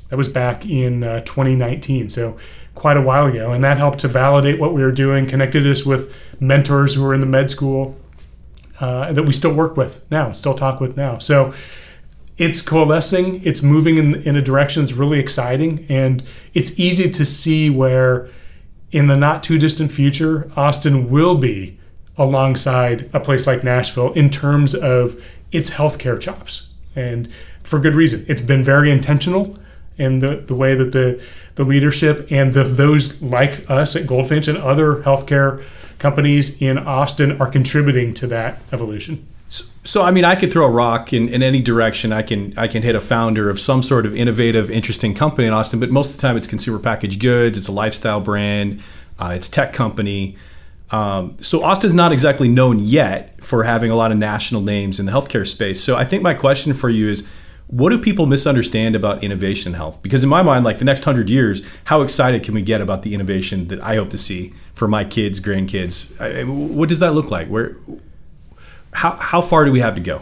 That was back in 2019, so quite a while ago. And that helped to validate what we were doing, connected us with mentors who were in the med school that we still work with now, still talk with now. So it's coalescing. It's moving in a direction that's really exciting. And it's easy to see where in the not too distant future, Austin will be alongside a place like Nashville in terms of its healthcare chops. And for good reason. It's been very intentional in the way that the leadership and those like us at Goldfinch and other healthcare companies in Austin are contributing to that evolution. So I mean, I could throw a rock in any direction. I can hit a founder of some sort of innovative, interesting company in Austin, but most of the time it's consumer packaged goods, it's a lifestyle brand, it's a tech company. So Austin's not exactly known yet for having a lot of national names in the healthcare space. So I think my question for you is, what do people misunderstand about innovation in health? Because in my mind, like the next 100 years, how excited can we get about the innovation that I hope to see for my kids, grandkids? What does that look like? How far do we have to go?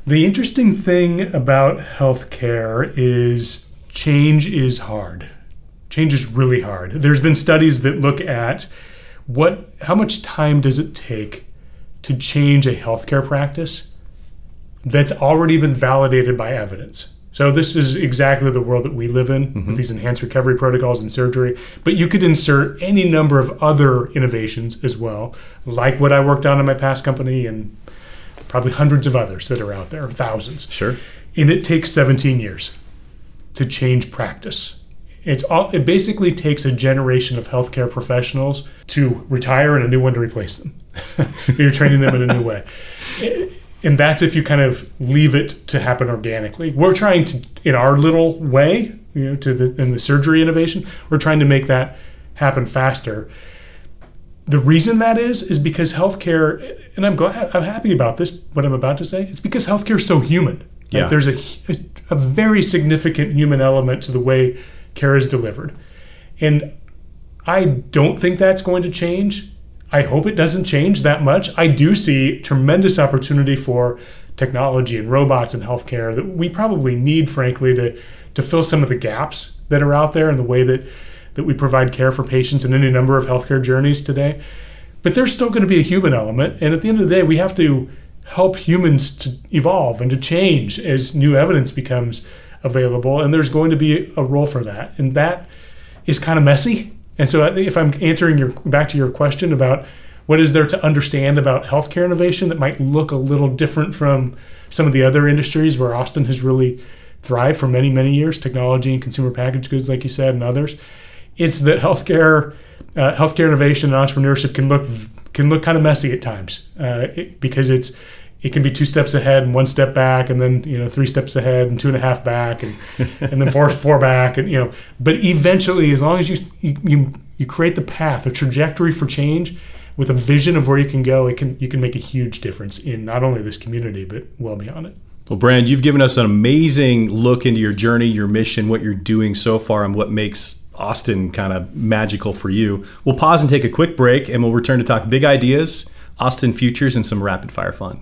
The interesting thing about healthcare is change is hard. Change is really hard. There's been studies that look at how much time does it take to change a healthcare practice that's already been validated by evidence. So this is exactly the world that we live in with these enhanced recovery protocols and surgery. But you could insert any number of other innovations as well, like what I worked on in my past company and probably hundreds of others that are out there, thousands. Sure. And it takes 17 years to change practice. It basically takes a generation of healthcare professionals to retire and a new one to replace them. You're training them in a new way. And that's if you kind of leave it to happen organically. We're trying to, in our little way, in the surgery innovation, we're trying to make that happen faster. The reason that is because healthcare, and I'm happy about this, what I'm about to say, it's because healthcare is so human. Right? Yeah. There's a very significant human element to the way care is delivered. And I don't think that's going to change. I hope it doesn't change that much. I do see tremendous opportunity for technology and robots in healthcare that we probably need, frankly, to fill some of the gaps that are out there in the way that we provide care for patients in any number of healthcare journeys today. But there's still going to be a human element. And at the end of the day, we have to help humans to evolve and to change as new evidence becomes available. And there's going to be a role for that. And that is kind of messy. And so if I'm answering back to your question about what is there to understand about healthcare innovation that might look a little different from some of the other industries where Austin has really thrived for many, many years, technology and consumer packaged goods, like you said, and others, it's that healthcare innovation and entrepreneurship can look kind of messy at times because it can be 2 steps ahead and 1 step back, and then 3 steps ahead and 2.5 back, and then four back, and But eventually, as long as you create the path, a trajectory for change, with a vision of where you can go, you can make a huge difference in not only this community but well beyond it. Well, Brand, you've given us an amazing look into your journey, your mission, what you're doing so far, and what makes Austin kind of magical for you. We'll pause and take a quick break, and we'll return to talk big ideas, Austin futures, and some rapid fire fun.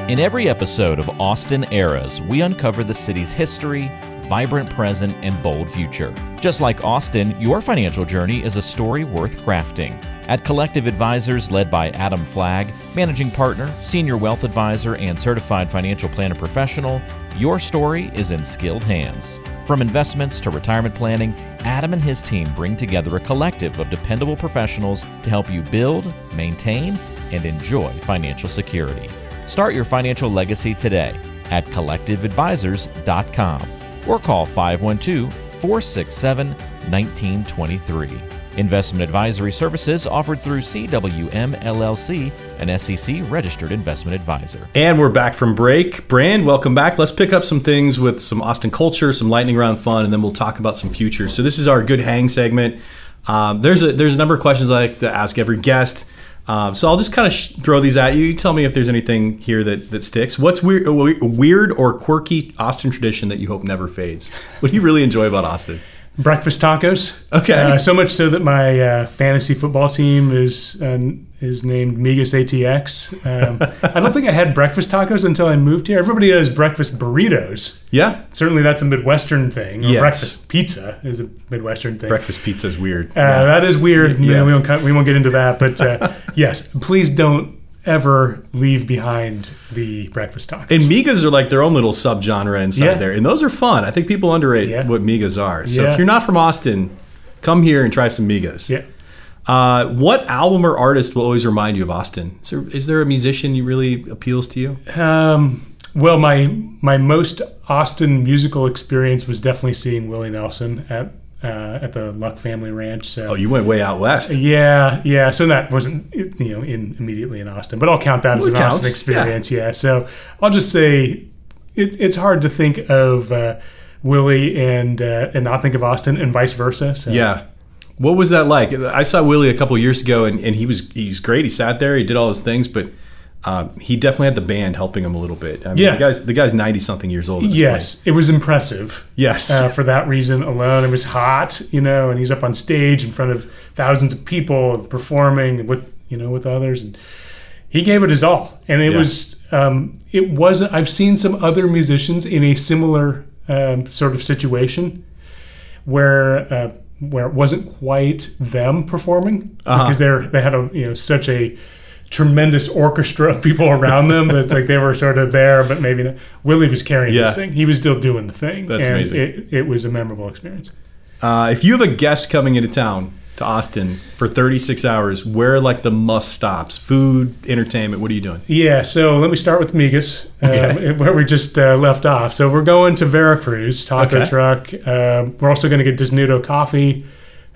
In every episode of Austin Eras, we uncover the city's history, vibrant present, and bold future. Just like Austin, your financial journey is a story worth crafting. At Collective Advisors, led by Adam Flagg, Managing Partner, Senior Wealth Advisor, and Certified Financial Planner Professional, your story is in skilled hands. From investments to retirement planning, Adam and his team bring together a collective of dependable professionals to help you build, maintain, and enjoy financial security. Start your financial legacy today at collectiveadvisors.com or call 512-467-1923. Investment advisory services offered through CWM LLC, an SEC-registered investment advisor. And we're back from break. Brand, welcome back. Let's pick up some things with some Austin culture, some lightning round fun, and then we'll talk about some futures. So this is our Good Hang segment. There's a number of questions I like to ask every guest. So I'll just kind of throw these at you. You tell me if there's anything here that sticks. What's weird or quirky Austin tradition that you hope never fades? What do you really enjoy about Austin? Breakfast tacos. Okay. So much so that my fantasy football team is named Migas ATX. I don't think I had breakfast tacos until I moved here. Everybody does breakfast burritos. Yeah. Certainly that's a Midwestern thing. Yes. Breakfast pizza is a Midwestern thing. Breakfast pizza is weird. That is weird. Yeah. We won't get into that. But yes, please don't ever leave behind the breakfast tacos. And migas are like their own little subgenre inside there. And those are fun. I think people underrate what migas are. So if you're not from Austin, come here and try some migas. Yeah. What album or artist will always remind you of Austin? Is there a musician who really appeals to you? Well, my most Austin musical experience was definitely seeing Willie Nelson at the Luck Family Ranch. So, you went way out west. Yeah. So that wasn't immediately in Austin, but I'll count that as an Austin experience. Yeah. So I'll just say it's hard to think of Willie and not think of Austin, and vice versa. So. Yeah. What was that like? I saw Willie a couple of years ago, and he was great. He sat there, he did all his things, but he definitely had the band helping him a little bit. I mean, the guy's 90-something years old. Yes, it was impressive. Yes, for that reason alone, it was hot, and he's up on stage in front of thousands of people performing with others, and he gave it his all. And it was, it wasn't. I've seen some other musicians in a similar sort of situation where it wasn't quite them performing because they had such a tremendous orchestra of people around them that it's like they were sort of there, but maybe not. Willie was carrying this thing. He was still doing the thing. That's amazing. It was a memorable experience. If you have a guest coming into town to Austin for 36 hours, where are like the must stops? Food, entertainment, what are you doing? Yeah, so let me start with Migas, where we just left off. So we're going to Veracruz, taco truck. We're also going to get Desnudo coffee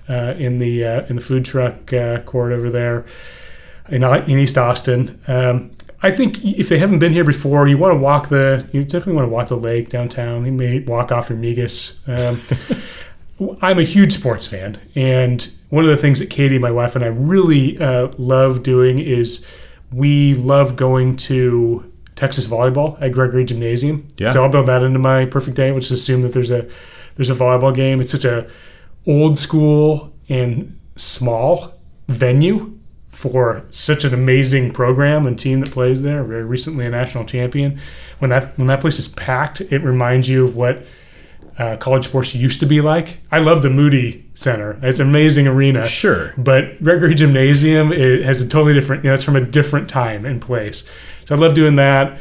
in the food truck court over there. In East Austin. I think if they haven't been here before, you definitely want to walk the lake downtown. You may walk off your Migas. I'm a huge sports fan, and one of the things that Katie, my wife, and I really love doing is we love going to Texas volleyball at Gregory Gymnasium. Yeah. So I'll build that into my perfect day. We'll just assume that there's a volleyball game. It's such a old school and small venue for such an amazing program and team that plays there. Very recently a national champion. When that place is packed, it reminds you of what college sports used to be like. I love the Moody Center. It's an amazing arena. Sure. But Gregory Gymnasium, it has a totally different, it's from a different time and place. So I love doing that.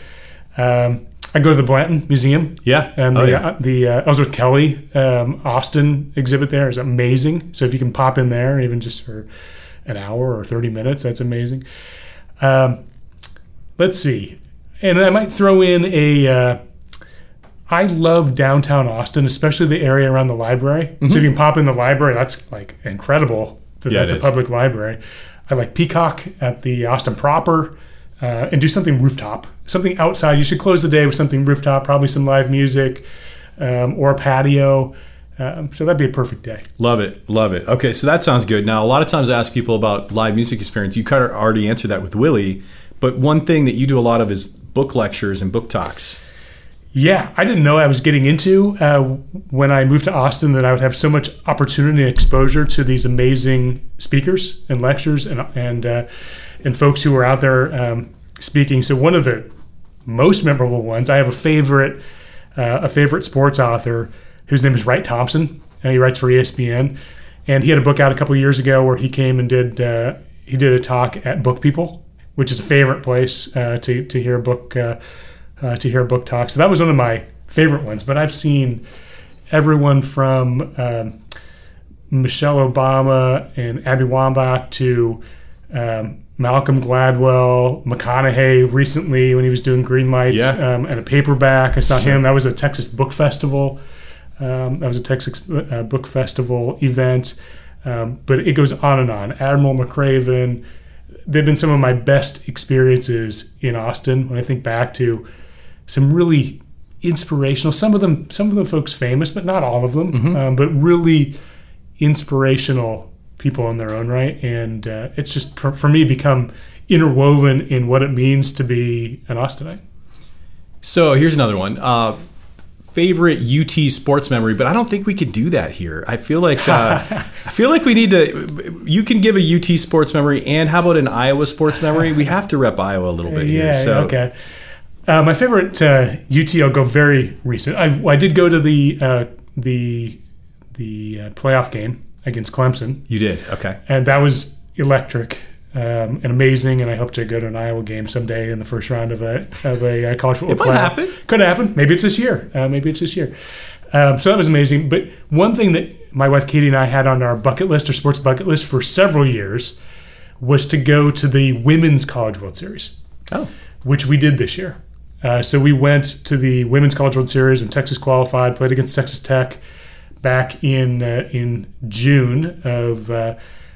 I go to the Blanton Museum. Yeah. And the Ellsworth Kelly Austin exhibit there is amazing. So if you can pop in there, even just for an hour or 30 minutes, that's amazing. Let's see. And I might throw in I love downtown Austin, especially the area around the library. Mm-hmm. So if you can pop in the library, that's like incredible that that's a public library. I like Peacock at the Austin proper and do something rooftop, something outside. You should close the day with something rooftop, probably some live music or a patio. So that'd be a perfect day. Love it. Okay, so that sounds good. Now, a lot of times I ask people about live music experience. You kind of already answered that with Willie, but one thing that you do a lot of is book lectures and book talks. Yeah, I didn't know I was getting into when I moved to Austin that I would have so much opportunity and exposure to these amazing speakers and lectures and folks who are out there speaking. So one of the most memorable ones, I have a favorite sports author whose name is Wright Thompson. He writes for ESPN, and he had a book out a couple of years ago where he came and did a talk at Book People, which is a favorite place to hear a book talk. So that was one of my favorite ones. But I've seen everyone from Michelle Obama and Abby Wambach to Malcolm Gladwell, McConaughey recently when he was doing Green Lights and a paperback. I saw him. That was a Texas Book Festival. Book Festival event. But it goes on and on. Admiral McRaven. They've been some of my best experiences in Austin when I think back to some really inspirational, some of them folks famous, but not all of them, but really inspirational people in their own right. And it's just, for me, become interwoven in what it means to be an Austinite. So here's another one. Favorite UT sports memory, but I don't think we could do that here. I feel like we need to. You can give a UT sports memory, and how about an Iowa sports memory? We have to rep Iowa a little bit here. So. Okay. My favorite UT, I'll go very recent. I did go to the playoff game against Clemson. You did, okay. And that was electric. and amazing. And I hope to go to an Iowa game someday in the first round of a college football. It might happen. Could happen. Maybe it's this year. So that was amazing. But one thing that my wife Katie and I had on our bucket list, our sports bucket list for several years, was to go to the Women's College World Series. Oh. Which we did this year. So we went to the Women's College World Series when Texas qualified, played against Texas Tech back in June of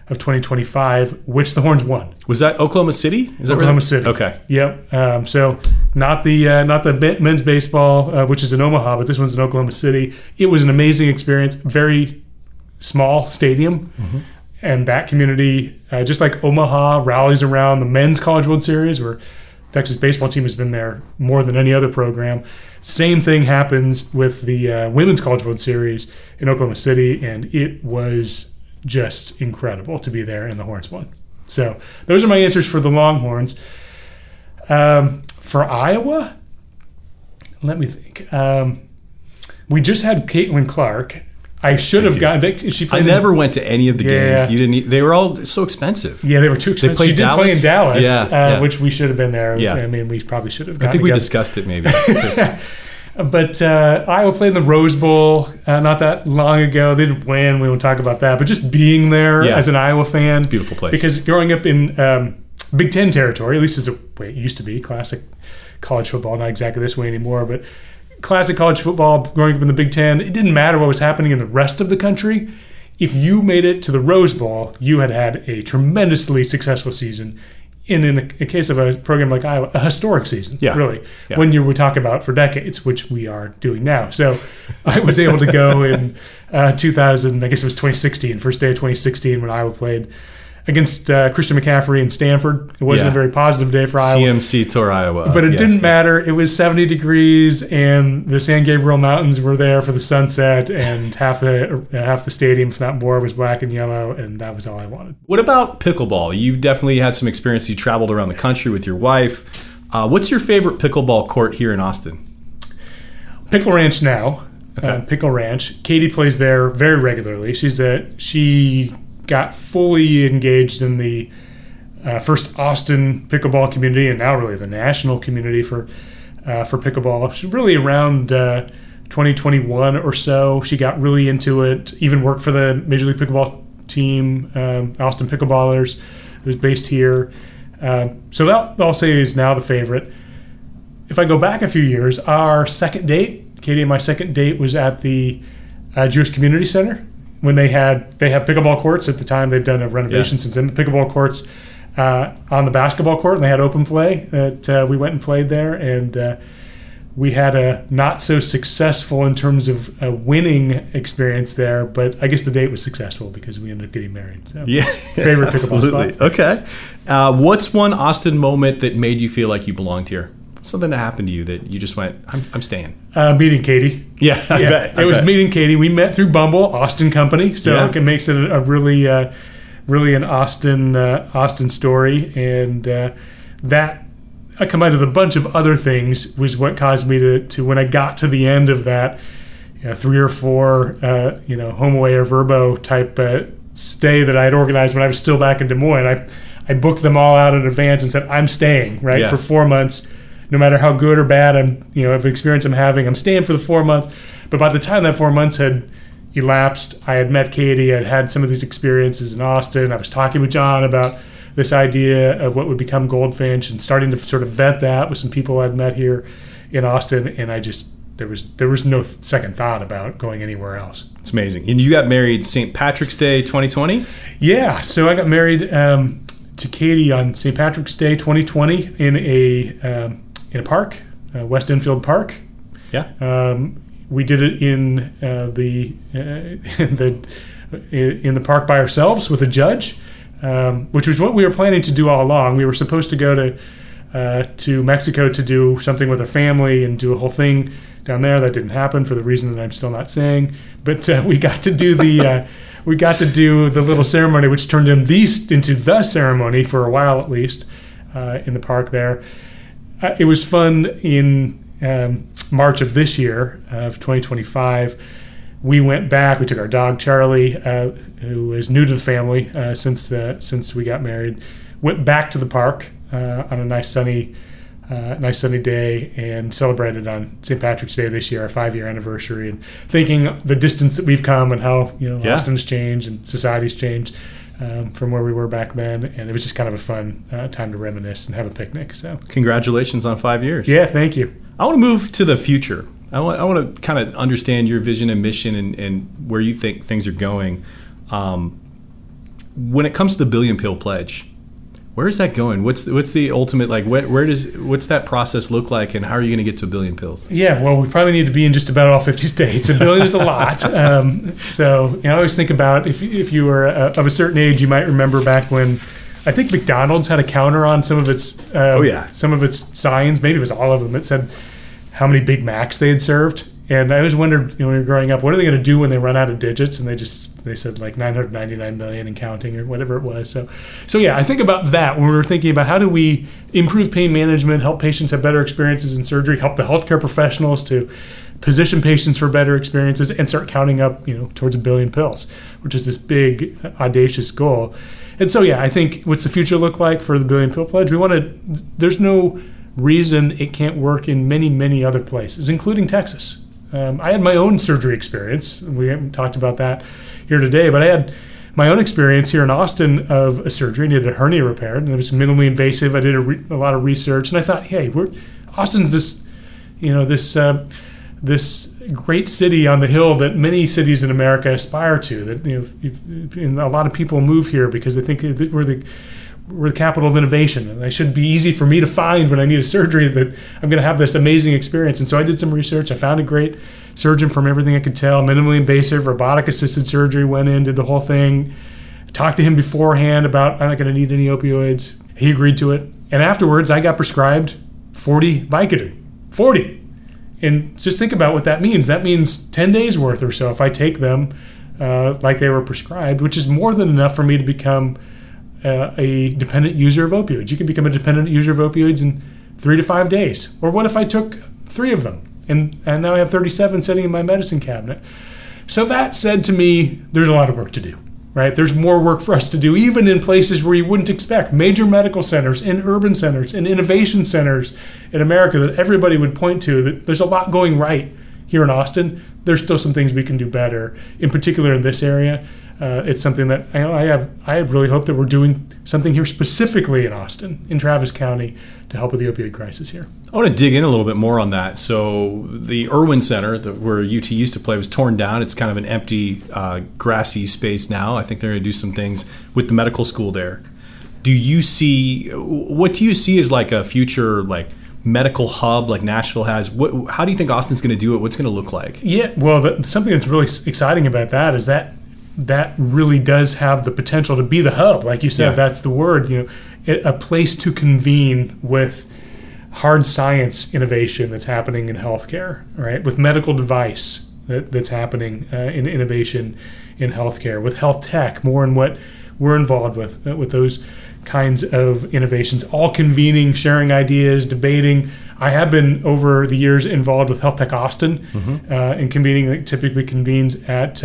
2025, which the Horns won. Was that Oklahoma City? Is that Oklahoma City? Okay. Yep. So not the men's baseball, which is in Omaha, but this one's in Oklahoma City. It was an amazing experience. Very small stadium. Mm-hmm. And that community, just like Omaha, rallies around the Men's College World Series, where Texas baseball team has been there more than any other program. Same thing happens with the Women's College World Series in Oklahoma City, and it was just incredible to be there, and the Horns won. So those are my answers for the Longhorns. For Iowa, let me think. We just had Caitlin Clark. I should have gotten. I never went to any of the games. You didn't. They were all so expensive. Yeah, they were too expensive. She did play in Dallas, which we should have been there. Yeah. I mean, we probably should have. I think we discussed it maybe. But Iowa played in the Rose Bowl not that long ago. They didn't win. We won't talk about that. But just being there as an Iowa fan, it's a beautiful place. Because growing up in Big Ten territory, at least is the way it used to be, classic college football. Not exactly this way anymore, but classic college football, growing up in the Big Ten, it didn't matter what was happening in the rest of the country. If you made it to the Rose Bowl, you had a tremendously successful season. And in a case of a program like Iowa, a historic season, really, when you would talk about for decades, which we are doing now. So I was able to go in 2000, I guess it was 2016, first day of 2016 when Iowa played against Christian McCaffrey in Stanford. It wasn't a very positive day for Iowa. CMC tore Iowa. But it didn't matter. It was 70 degrees, and the San Gabriel Mountains were there for the sunset, and half the stadium, if not more, was black and yellow, and that was all I wanted. What about pickleball? You definitely had some experience. You traveled around the country with your wife. What's your favorite pickleball court here in Austin? Pickle Ranch now. Okay. Pickle Ranch. Katie plays there very regularly. She got fully engaged in the first Austin pickleball community, and now really the national community for pickleball. She's really around 2021 or so. She got really into it, even worked for the Major League Pickleball team, Austin Pickleballers, who's based here. So that I'll say is now the favorite. If I go back a few years, our second date, Katie and my second date, was at the Jewish Community Center. When they have pickleball courts at the time. They've done a renovation since then. The pickleball courts on the basketball court, and they had open play that we went and played there, and we had a not so successful in terms of a winning experience there, but I guess the date was successful because we ended up getting married. So favorite pickleball spot. Okay. What's one Austin moment that made you feel like you belonged here? Something that happened to you that you just went, I'm staying. Meeting Katie. I bet. It was meeting Katie. We met through Bumble, Austin company, so it makes it a really an Austin story, and that combined with a bunch of other things was what caused me to when I got to the end of that 3 or 4 home away or Verbo type stay that I had organized when I was still back in Des Moines. I booked them all out in advance and said I'm staying for 4 months. No matter how good or bad of experience I'm having, I'm staying for the 4 months. But by the time that 4 months had elapsed, I had met Katie. I'd had some of these experiences in Austin. I was talking with John about this idea of what would become Goldfinch and starting to sort of vet that with some people I'd met here in Austin. And there was no second thought about going anywhere else. It's amazing. And you got married St. Patrick's Day 2020? Yeah. So I got married to Katie on St. Patrick's Day 2020 in a park, West Enfield Park. Yeah. We did it in the park by ourselves with a judge, which was what we were planning to do all along. We were supposed to go to Mexico to do something with our family and do a whole thing down there. That didn't happen for the reason that I'm still not saying. But we got to do the little ceremony, which turned into the ceremony for a while at least in the park there. It was fun in March of this year, of 2025. We went back. We took our dog, Charlie, who is new to the family since we got married. went back to the park on a nice sunny day and celebrated on St. Patrick's Day this year, our 5-year anniversary, and thinking the distance that we've come and how Austin has changed and society's changed from where we were back then. And it was just kind of a fun time to reminisce and have a picnic. So congratulations on 5 years. Yeah, thank you. I want to move to the future. I want to kind of understand your vision and mission and where you think things are going. When it comes to the Billion Pill Pledge, where is that going? What's the ultimate, like, what's that process look like, and how are you going to get to 1 billion pills? Yeah, well, we probably need to be in just about all 50 states. 1 billion is a lot. So I always think about if you were of a certain age, you might remember back when I think McDonald's had a counter on some of its some of its signs. Maybe it was all of them. It said how many Big Macs they had served. And I always wondered, when we were growing up, what are they going to do when they run out of digits? And they said like 999 million and counting, or whatever it was. So yeah, I think about that when we were thinking about how do we improve pain management, help patients have better experiences in surgery, help the healthcare professionals to position patients for better experiences, and start counting up, towards 1 billion pills, which is this big, audacious goal. And so yeah, I think what's the future look like for the 1 billion pill pledge? There's no reason it can't work in many, many other places, including Texas. I had my own surgery experience. We haven't talked about that here today, but I had my own experience here in Austin of a surgery. I needed a hernia repaired, and it was minimally invasive. I did a lot of research, and I thought, hey, Austin's this great city on the hill that many cities in America aspire to. That and a lot of people move here because they think that we're the capital of innovation, and it should be easy for me to find when I need a surgery that I'm going to have this amazing experience. And so I did some research. I found a great surgeon from everything I could tell, minimally invasive, robotic-assisted surgery, went in, did the whole thing, talked to him beforehand about I'm not going to need any opioids. He agreed to it. And afterwards, I got prescribed 40 Vicodin. 40. And just think about what that means. That means 10 days worth or so if I take them like they were prescribed, which is more than enough for me to become a dependent user of opioids. You can become a dependent user of opioids in 3 to 5 days. Or what if I took 3 of them and now I have 37 sitting in my medicine cabinet? So that said to me, there's a lot of work to do, right? There's more work for us to do, even in places where you wouldn't expect. Major medical centers, in urban centers, in innovation centers in America that everybody would point to, that there's a lot going right here in Austin. There's still some things we can do better, in particular in this area. It's something that I have really hoped that we're doing something here specifically in Austin, in Travis County, to help with the opioid crisis here. I want to dig in a little bit more on that. So the Irwin Center, where UT used to play, was torn down. It's kind of an empty, grassy space now. I think they're going to do some things with the medical school there. What do you see as like a future, like, medical hub like Nashville has? How do you think Austin's going to do it? What's going to look like? Yeah, well, something that's really exciting about that is that really does have the potential to be the hub. Like you said, That's the word, a place to convene with hard science innovation that's happening in healthcare, right? With medical device that's happening in innovation in healthcare, with health tech, more in what we're involved with those kinds of innovations, all convening, sharing ideas, debating. I have been over the years involved with Health Tech Austin and convening, that typically convenes at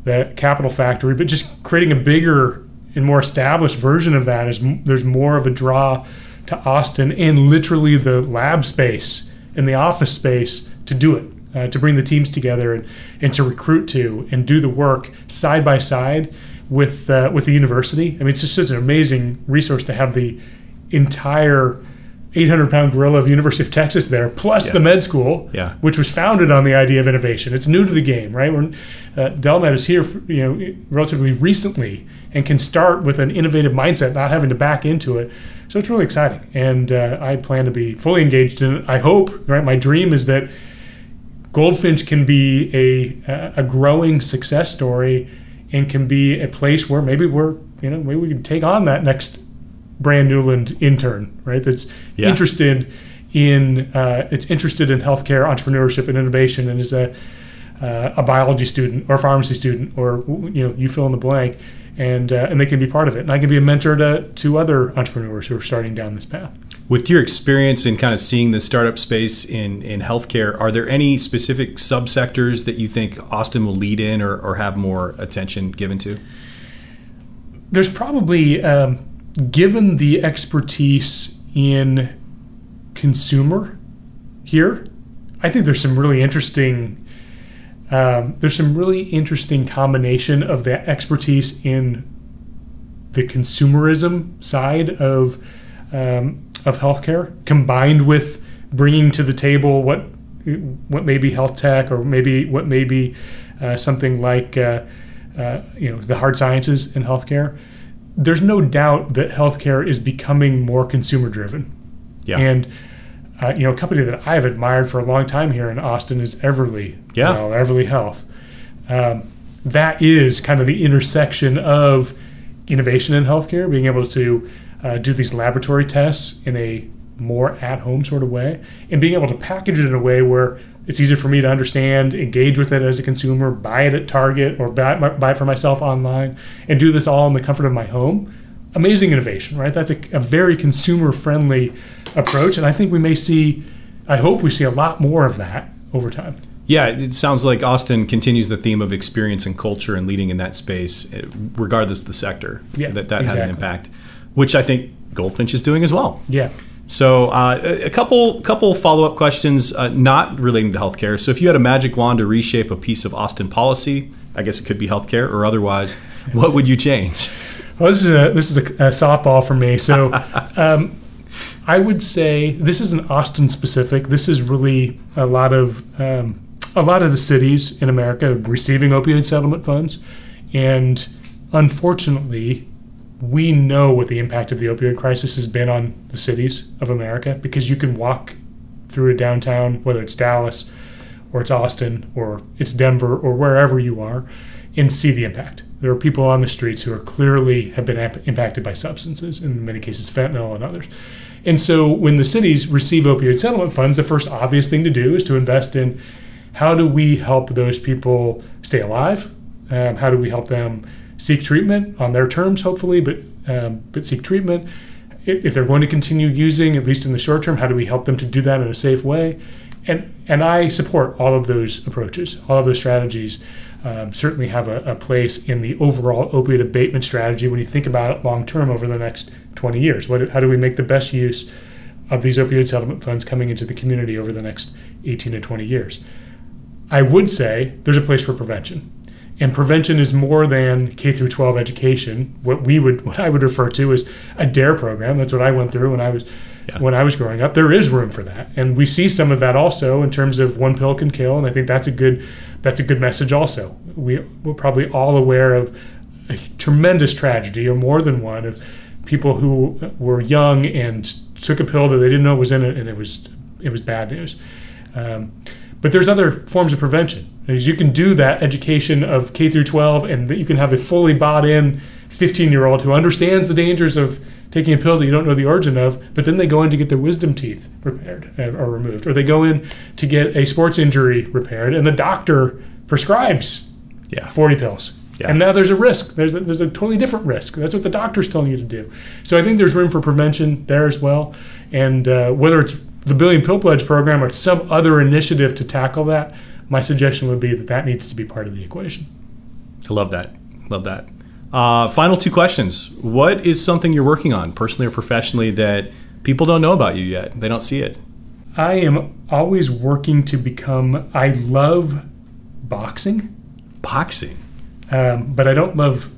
the Capital Factory, but just creating a bigger and more established version of that is there's more of a draw to Austin and literally the lab space and the office space to do it, to bring the teams together and to recruit to and do the work side by side with the university. I mean, it's just such an amazing resource to have the entire 800-pound gorilla of the University of Texas there, plus the med school, which was founded on the idea of innovation. It's new to the game, right? DelMed is here, relatively recently, and can start with an innovative mindset, not having to back into it. So it's really exciting, and I plan to be fully engaged in it. I hope, right? My dream is that Goldfinch can be a growing success story, and can be a place where maybe maybe we can take on that next Brand Newland intern, right? That's interested in healthcare, entrepreneurship, and innovation, and is a biology student or a pharmacy student, or you fill in the blank, and they can be part of it. And I can be a mentor to other entrepreneurs who are starting down this path. With your experience in kind of seeing the startup space in healthcare, are there any specific subsectors that you think Austin will lead in or have more attention given to? There's probably given the expertise in consumer here, I think there's some really interesting combination of the expertise in the consumerism side of healthcare, combined with bringing to the table what may be health tech, or maybe what may be something like the hard sciences in healthcare. There's no doubt that healthcare is becoming more consumer driven. Yeah. And a company that I've admired for a long time here in Austin is Everly. Yeah. Everly Health. That is kind of the intersection of innovation in healthcare, being able to do these laboratory tests in a more at-home sort of way, and being able to package it in a way where it's easier for me to understand, engage with it as a consumer, buy it at Target, or buy it for myself online, and do this all in the comfort of my home. Amazing innovation, right? That's a very consumer-friendly approach, and I think I hope we see a lot more of that over time. Yeah, it sounds like Austin continues the theme of experience and culture and leading in that space, regardless of the sector. Yeah, that exactly. has an impact, which I think Goldfinch is doing as well. Yeah. So a couple follow-up questions not relating to healthcare. So if you had a magic wand to reshape a piece of Austin policy, I guess it could be healthcare or otherwise, what would you change? Well, this is a softball for me. So I would say this isn't Austin specific. This is really a lot of the cities in America receiving opioid settlement funds, and unfortunately, we know what the impact of the opioid crisis has been on the cities of America, because you can walk through a downtown, whether it's Dallas or it's Austin or it's Denver or wherever you are, and see the impact. There are people on the streets who are clearly have been impacted by substances, in many cases fentanyl and others. And so when the cities receive opioid settlement funds, the first obvious thing to do is to invest in how do we help those people stay alive? How do we help them seek treatment on their terms, hopefully, but seek treatment. If they're going to continue using, at least in the short term, how do we help them to do that in a safe way? And I support all of those approaches. All of those strategies certainly have a place in the overall opioid abatement strategy when you think about it long term over the next 20 years. How do we make the best use of these opioid settlement funds coming into the community over the next 18 to 20 years? I would say there's a place for prevention. And prevention is more than K through 12 education. What I would refer to as a DARE program. That's what I went through when I was growing up. There is room for that, and we see some of that also in terms of one pill can kill. And I think that's a good message. Also, we're probably all aware of a tremendous tragedy, or more than one, of people who were young and took a pill that they didn't know was in it, and it was bad news. But there's other forms of prevention. You can do that education of K through 12, and that you can have a fully bought in 15-year-old who understands the dangers of taking a pill that you don't know the origin of, but then they go in to get their wisdom teeth repaired or removed, or they go in to get a sports injury repaired, and the doctor prescribes 40 pills. Yeah. And now there's a risk. There's a totally different risk. That's what the doctor's telling you to do. So I think there's room for prevention there as well. And whether it's the Billion Pill Pledge program or some other initiative to tackle that, my suggestion would be that needs to be part of the equation. I love that. Final two questions. What is something you're working on, personally or professionally, that people don't know about you yet? They don't see it. I am always working to I love boxing. Boxing? But I don't love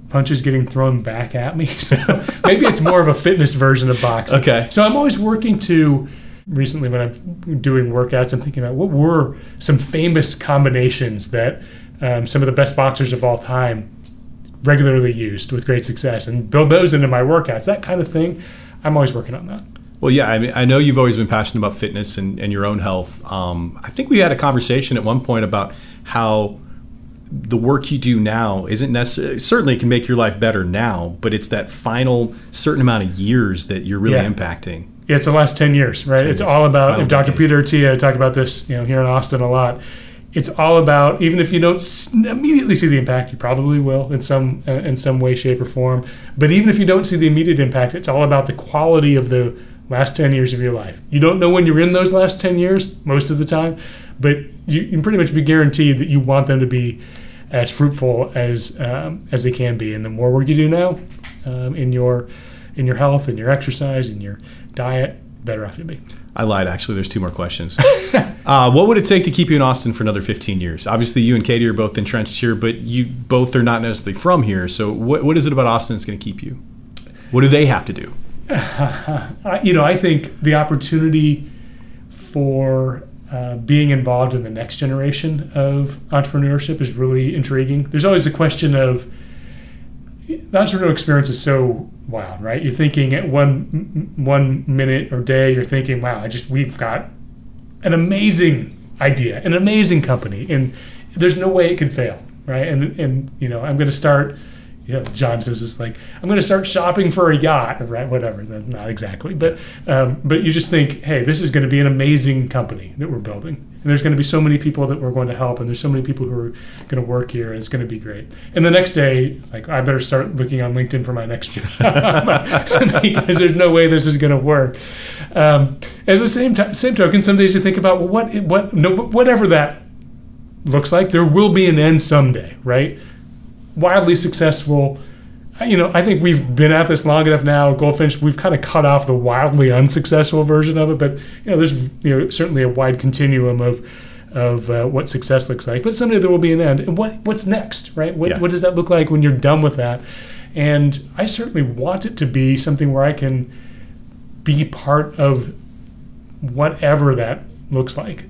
punches getting thrown back at me. So maybe it's more of a fitness version of boxing. Okay. So I'm always working to, recently when I'm doing workouts, I'm thinking about what were some famous combinations that some of the best boxers of all time regularly used with great success, and build those into my workouts, that kind of thing. I'm always working on that. Well, yeah, I mean, I know you've always been passionate about fitness and your own health. I think we had a conversation at one point about how the work you do now isn't necessarily, certainly it can make your life better now, but it's that final certain amount of years that you're really impacting. Yeah, it's the last 10 years, right? It's all about, if Dr. Peter Attia talk about this, here in Austin a lot, it's all about, even if you don't immediately see the impact, you probably will in some way, shape, or form. But even if you don't see the immediate impact, it's all about the quality of the last 10 years of your life. You don't know when you're in those last 10 years most of the time, but you can pretty much be guaranteed that you want them to be as fruitful as they can be. And the more work you do now, in your health, in your exercise, in your diet, better off you'll be. I lied, actually. There's 2 more questions. What would it take to keep you in Austin for another 15 years? Obviously, you and Katie are both entrenched here, but you both are not necessarily from here. So what is it about Austin that's going to keep you? What do they have to do? I think the opportunity for being involved in the next generation of entrepreneurship is really intriguing. There's always a question of the entrepreneurial experience is so wild, right? You're thinking at one minute or day, you're thinking, wow, we've got an amazing idea, an amazing company, and there's no way it could fail, right? And I'm going to start. John says it's like, I'm going to start shopping for a yacht, right? Whatever, not exactly, but you just think, hey, this is going to be an amazing company that we're building, and there's going to be so many people that we're going to help, and there's so many people who are going to work here, and it's going to be great. And the next day, like, I better start looking on LinkedIn for my next job because there's no way this is going to work. At the same token, some days you think about, well, whatever that looks like, there will be an end someday, right? Wildly successful. I think we've been at this long enough now. Goldfinch, we've kind of cut off the wildly unsuccessful version of it, but there's certainly a wide continuum of what success looks like. But someday there will be an end. And what's next, right? What does that look like when you're done with that? And I certainly want it to be something where I can be part of whatever that looks like.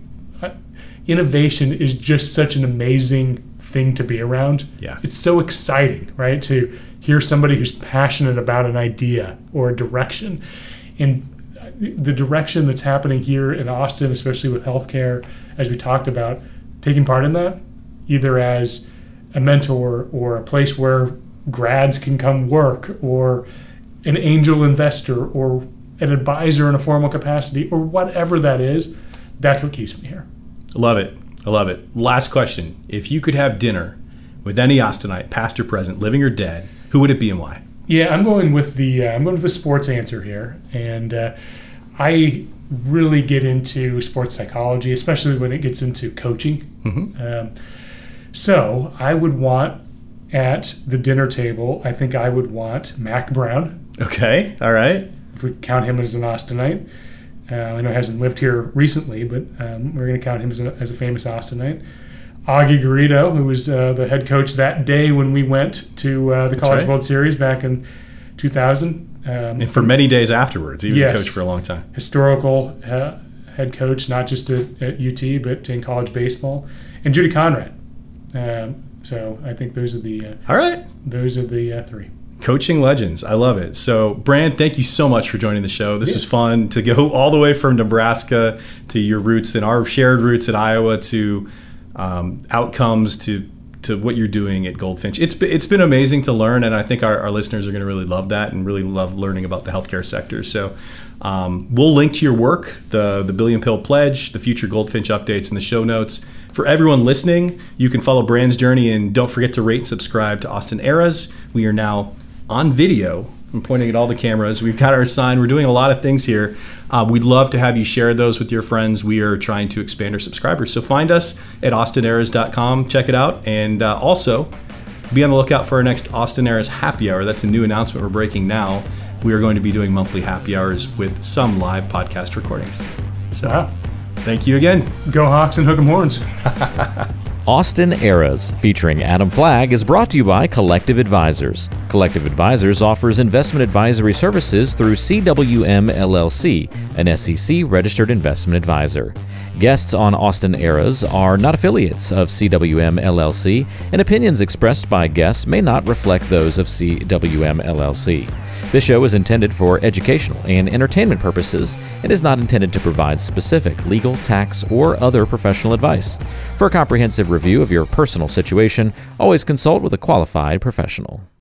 Innovation is just such an amazing thing to be around. Yeah. It's so exciting, right? To hear somebody who's passionate about an idea or a direction. And the direction that's happening here in Austin, especially with healthcare, as we talked about, taking part in that, either as a mentor or a place where grads can come work, or an angel investor or an advisor in a formal capacity, or whatever that is, that's what keeps me here. Love it. I love it. Last question. If you could have dinner with any Austinite, past or present, living or dead, who would it be and why? Yeah, I'm going with the sports answer here, and I really get into sports psychology, especially when it gets into coaching. Mm-hmm. So I would want at the dinner table, I think I would want Mac Brown. Okay, all right. If we count him as an Austinite. I know he hasn't lived here recently, but we're going to count him as a famous Austinite. Augie Garrido, who was the head coach that day when we went to the College World Series back in 2000. And for many days afterwards. He was a coach for a long time. Historical head coach, not just at UT, but in college baseball. And Judy Conrad. So I think those are the all right. Those are the 3. Coaching legends. I love it. So, Brand, thank you so much for joining the show. This was fun to go all the way from Nebraska to your roots and our shared roots in Iowa to outcomes to what you're doing at Goldfinch. It's been amazing to learn, and I think our listeners are going to really love that and really love learning about the healthcare sector. So, we'll link to your work, the Billion Pill Pledge, the future Goldfinch updates in the show notes. For everyone listening, you can follow Brand's journey, and don't forget to rate and subscribe to Austin Eras. We are now on video. I'm pointing at all the cameras. We've got our sign. We're doing a lot of things here. We'd love to have you share those with your friends. We are trying to expand our subscribers. So find us at austineras.com. Check it out. And also, be on the lookout for our next Austin Eras Happy Hour. That's a new announcement we're breaking now. We are going to be doing monthly happy hours with some live podcast recordings. So thank you again. Go Hawks and hook 'em horns. Austin Eras, featuring Adam Flagg, is brought to you by Collective Advisors. Collective Advisors offers investment advisory services through CWM LLC, an SEC-registered investment advisor. Guests on Austin Eras are not affiliates of CWM LLC, and opinions expressed by guests may not reflect those of CWM LLC. This show is intended for educational and entertainment purposes and is not intended to provide specific legal, tax, or other professional advice. For a comprehensive review of your personal situation, always consult with a qualified professional.